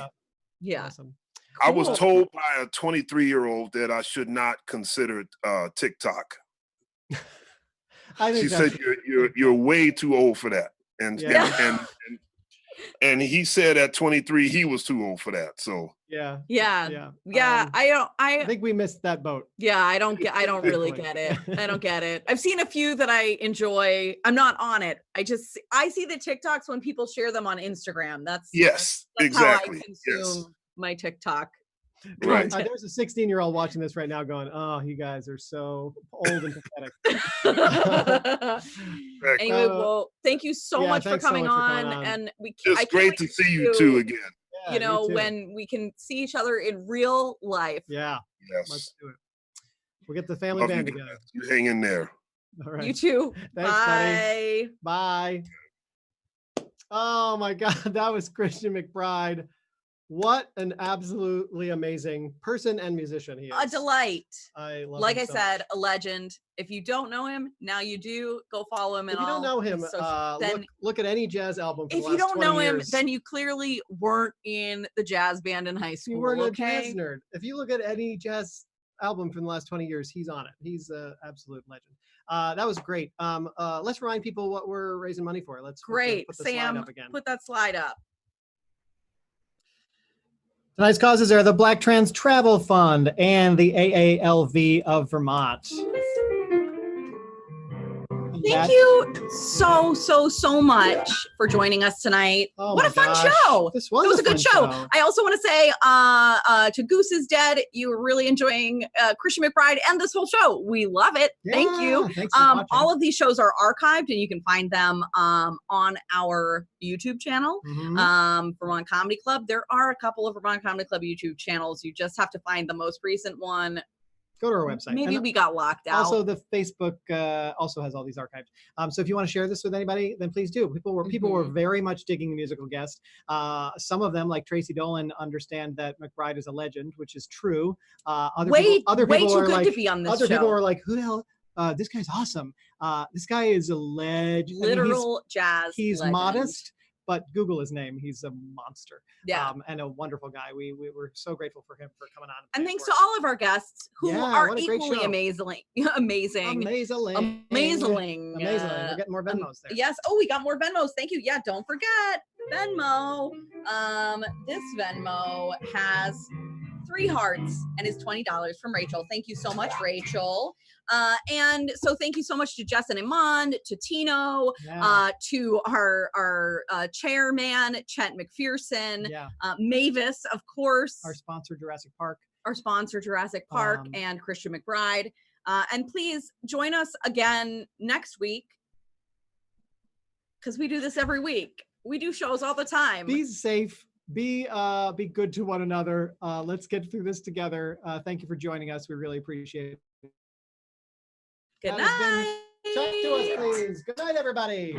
Yeah. Awesome. I was told by a 23-year-old that I should not consider TikTok. She said you're way too old for that. And he said at 23 he was too old for that. So Yeah. I think we missed that boat. Yeah, I don't really get it. I don't get it. I've seen a few that I enjoy. I'm not on it. I see the TikToks when people share them on Instagram. That's exactly. how I consume my TikTok. Right. There's a 16-year-old watching this right now going, "Oh, you guys are so old and pathetic." Anyway, well, thank you so much for coming on. And it's great to see you too again. You know, when we can see each other in real life. Yeah. Yes. Let's do it. We'll get the family Love band you together. guys. You hang in there. All right. You too. Thanks, Bye. buddy. Bye. Oh my God, that was Christian McBride. What an absolutely amazing person and musician he is. A delight. I love like him I so said, much. a legend. If you don't know him, now you do. Go follow him. If you don't know him, look at any jazz album for the if last you don't 20 know him, years. then you clearly weren't in the jazz band in high school. You weren't okay? a jazz nerd. If you look at any jazz album from the last 20 years, he's on it. He's an absolute legend. That was great. Let's remind people what we're raising money for. Let's put the slide Sam, up again. put that slide up. Tonight's causes are the Black Trans Travel Fund and the AALV of Vermont. Thank you so much for joining us tonight. Oh what a fun show. This was a good show. I also want to say to Goose is Dead, you were really enjoying Christian McBride and this whole show. We love it. Thank you. Thanks for watching. All of these shows are archived and you can find them on our YouTube channel, Vermont Comedy Club. There are a couple of Vermont Comedy Club YouTube channels. You just have to find the most recent one. Go to our website. Maybe we got locked out. Also, the Facebook also has all these archived. So if you want to share this with anybody, then please do. People were very much digging the musical guest. Some of them, like Tracy Dolan, understand that McBride is a legend, which is true. Other people are like, to be on this other show. people are like, who the hell? This guy's awesome. This guy is a legend. Literal jazz. He's legend. modest, but Google his name. He's a monster. Yeah. And a wonderful guy. We were so grateful for him for coming on. And thanks to all of our guests who are what a great equally show. amazing. Amazing. We're getting more Venmos there. Yes. Oh, we got more Venmos. Thank you. Yeah, don't forget Venmo. This Venmo has 3 hearts and is $20 from Rachel. Thank you so much, Rachel. And so thank you so much to Jess and Iman, to Tino, to our chairman, Chet McPherson, Mavis, of course. Our sponsor, Jurassic Park. And Christian McBride. And please join us again next week because we do this every week. We do shows all the time. Be safe. Be good to one another. Let's get through this together. Thank you for joining us. We really appreciate it. Good night. Talk to us, please. Good night, everybody.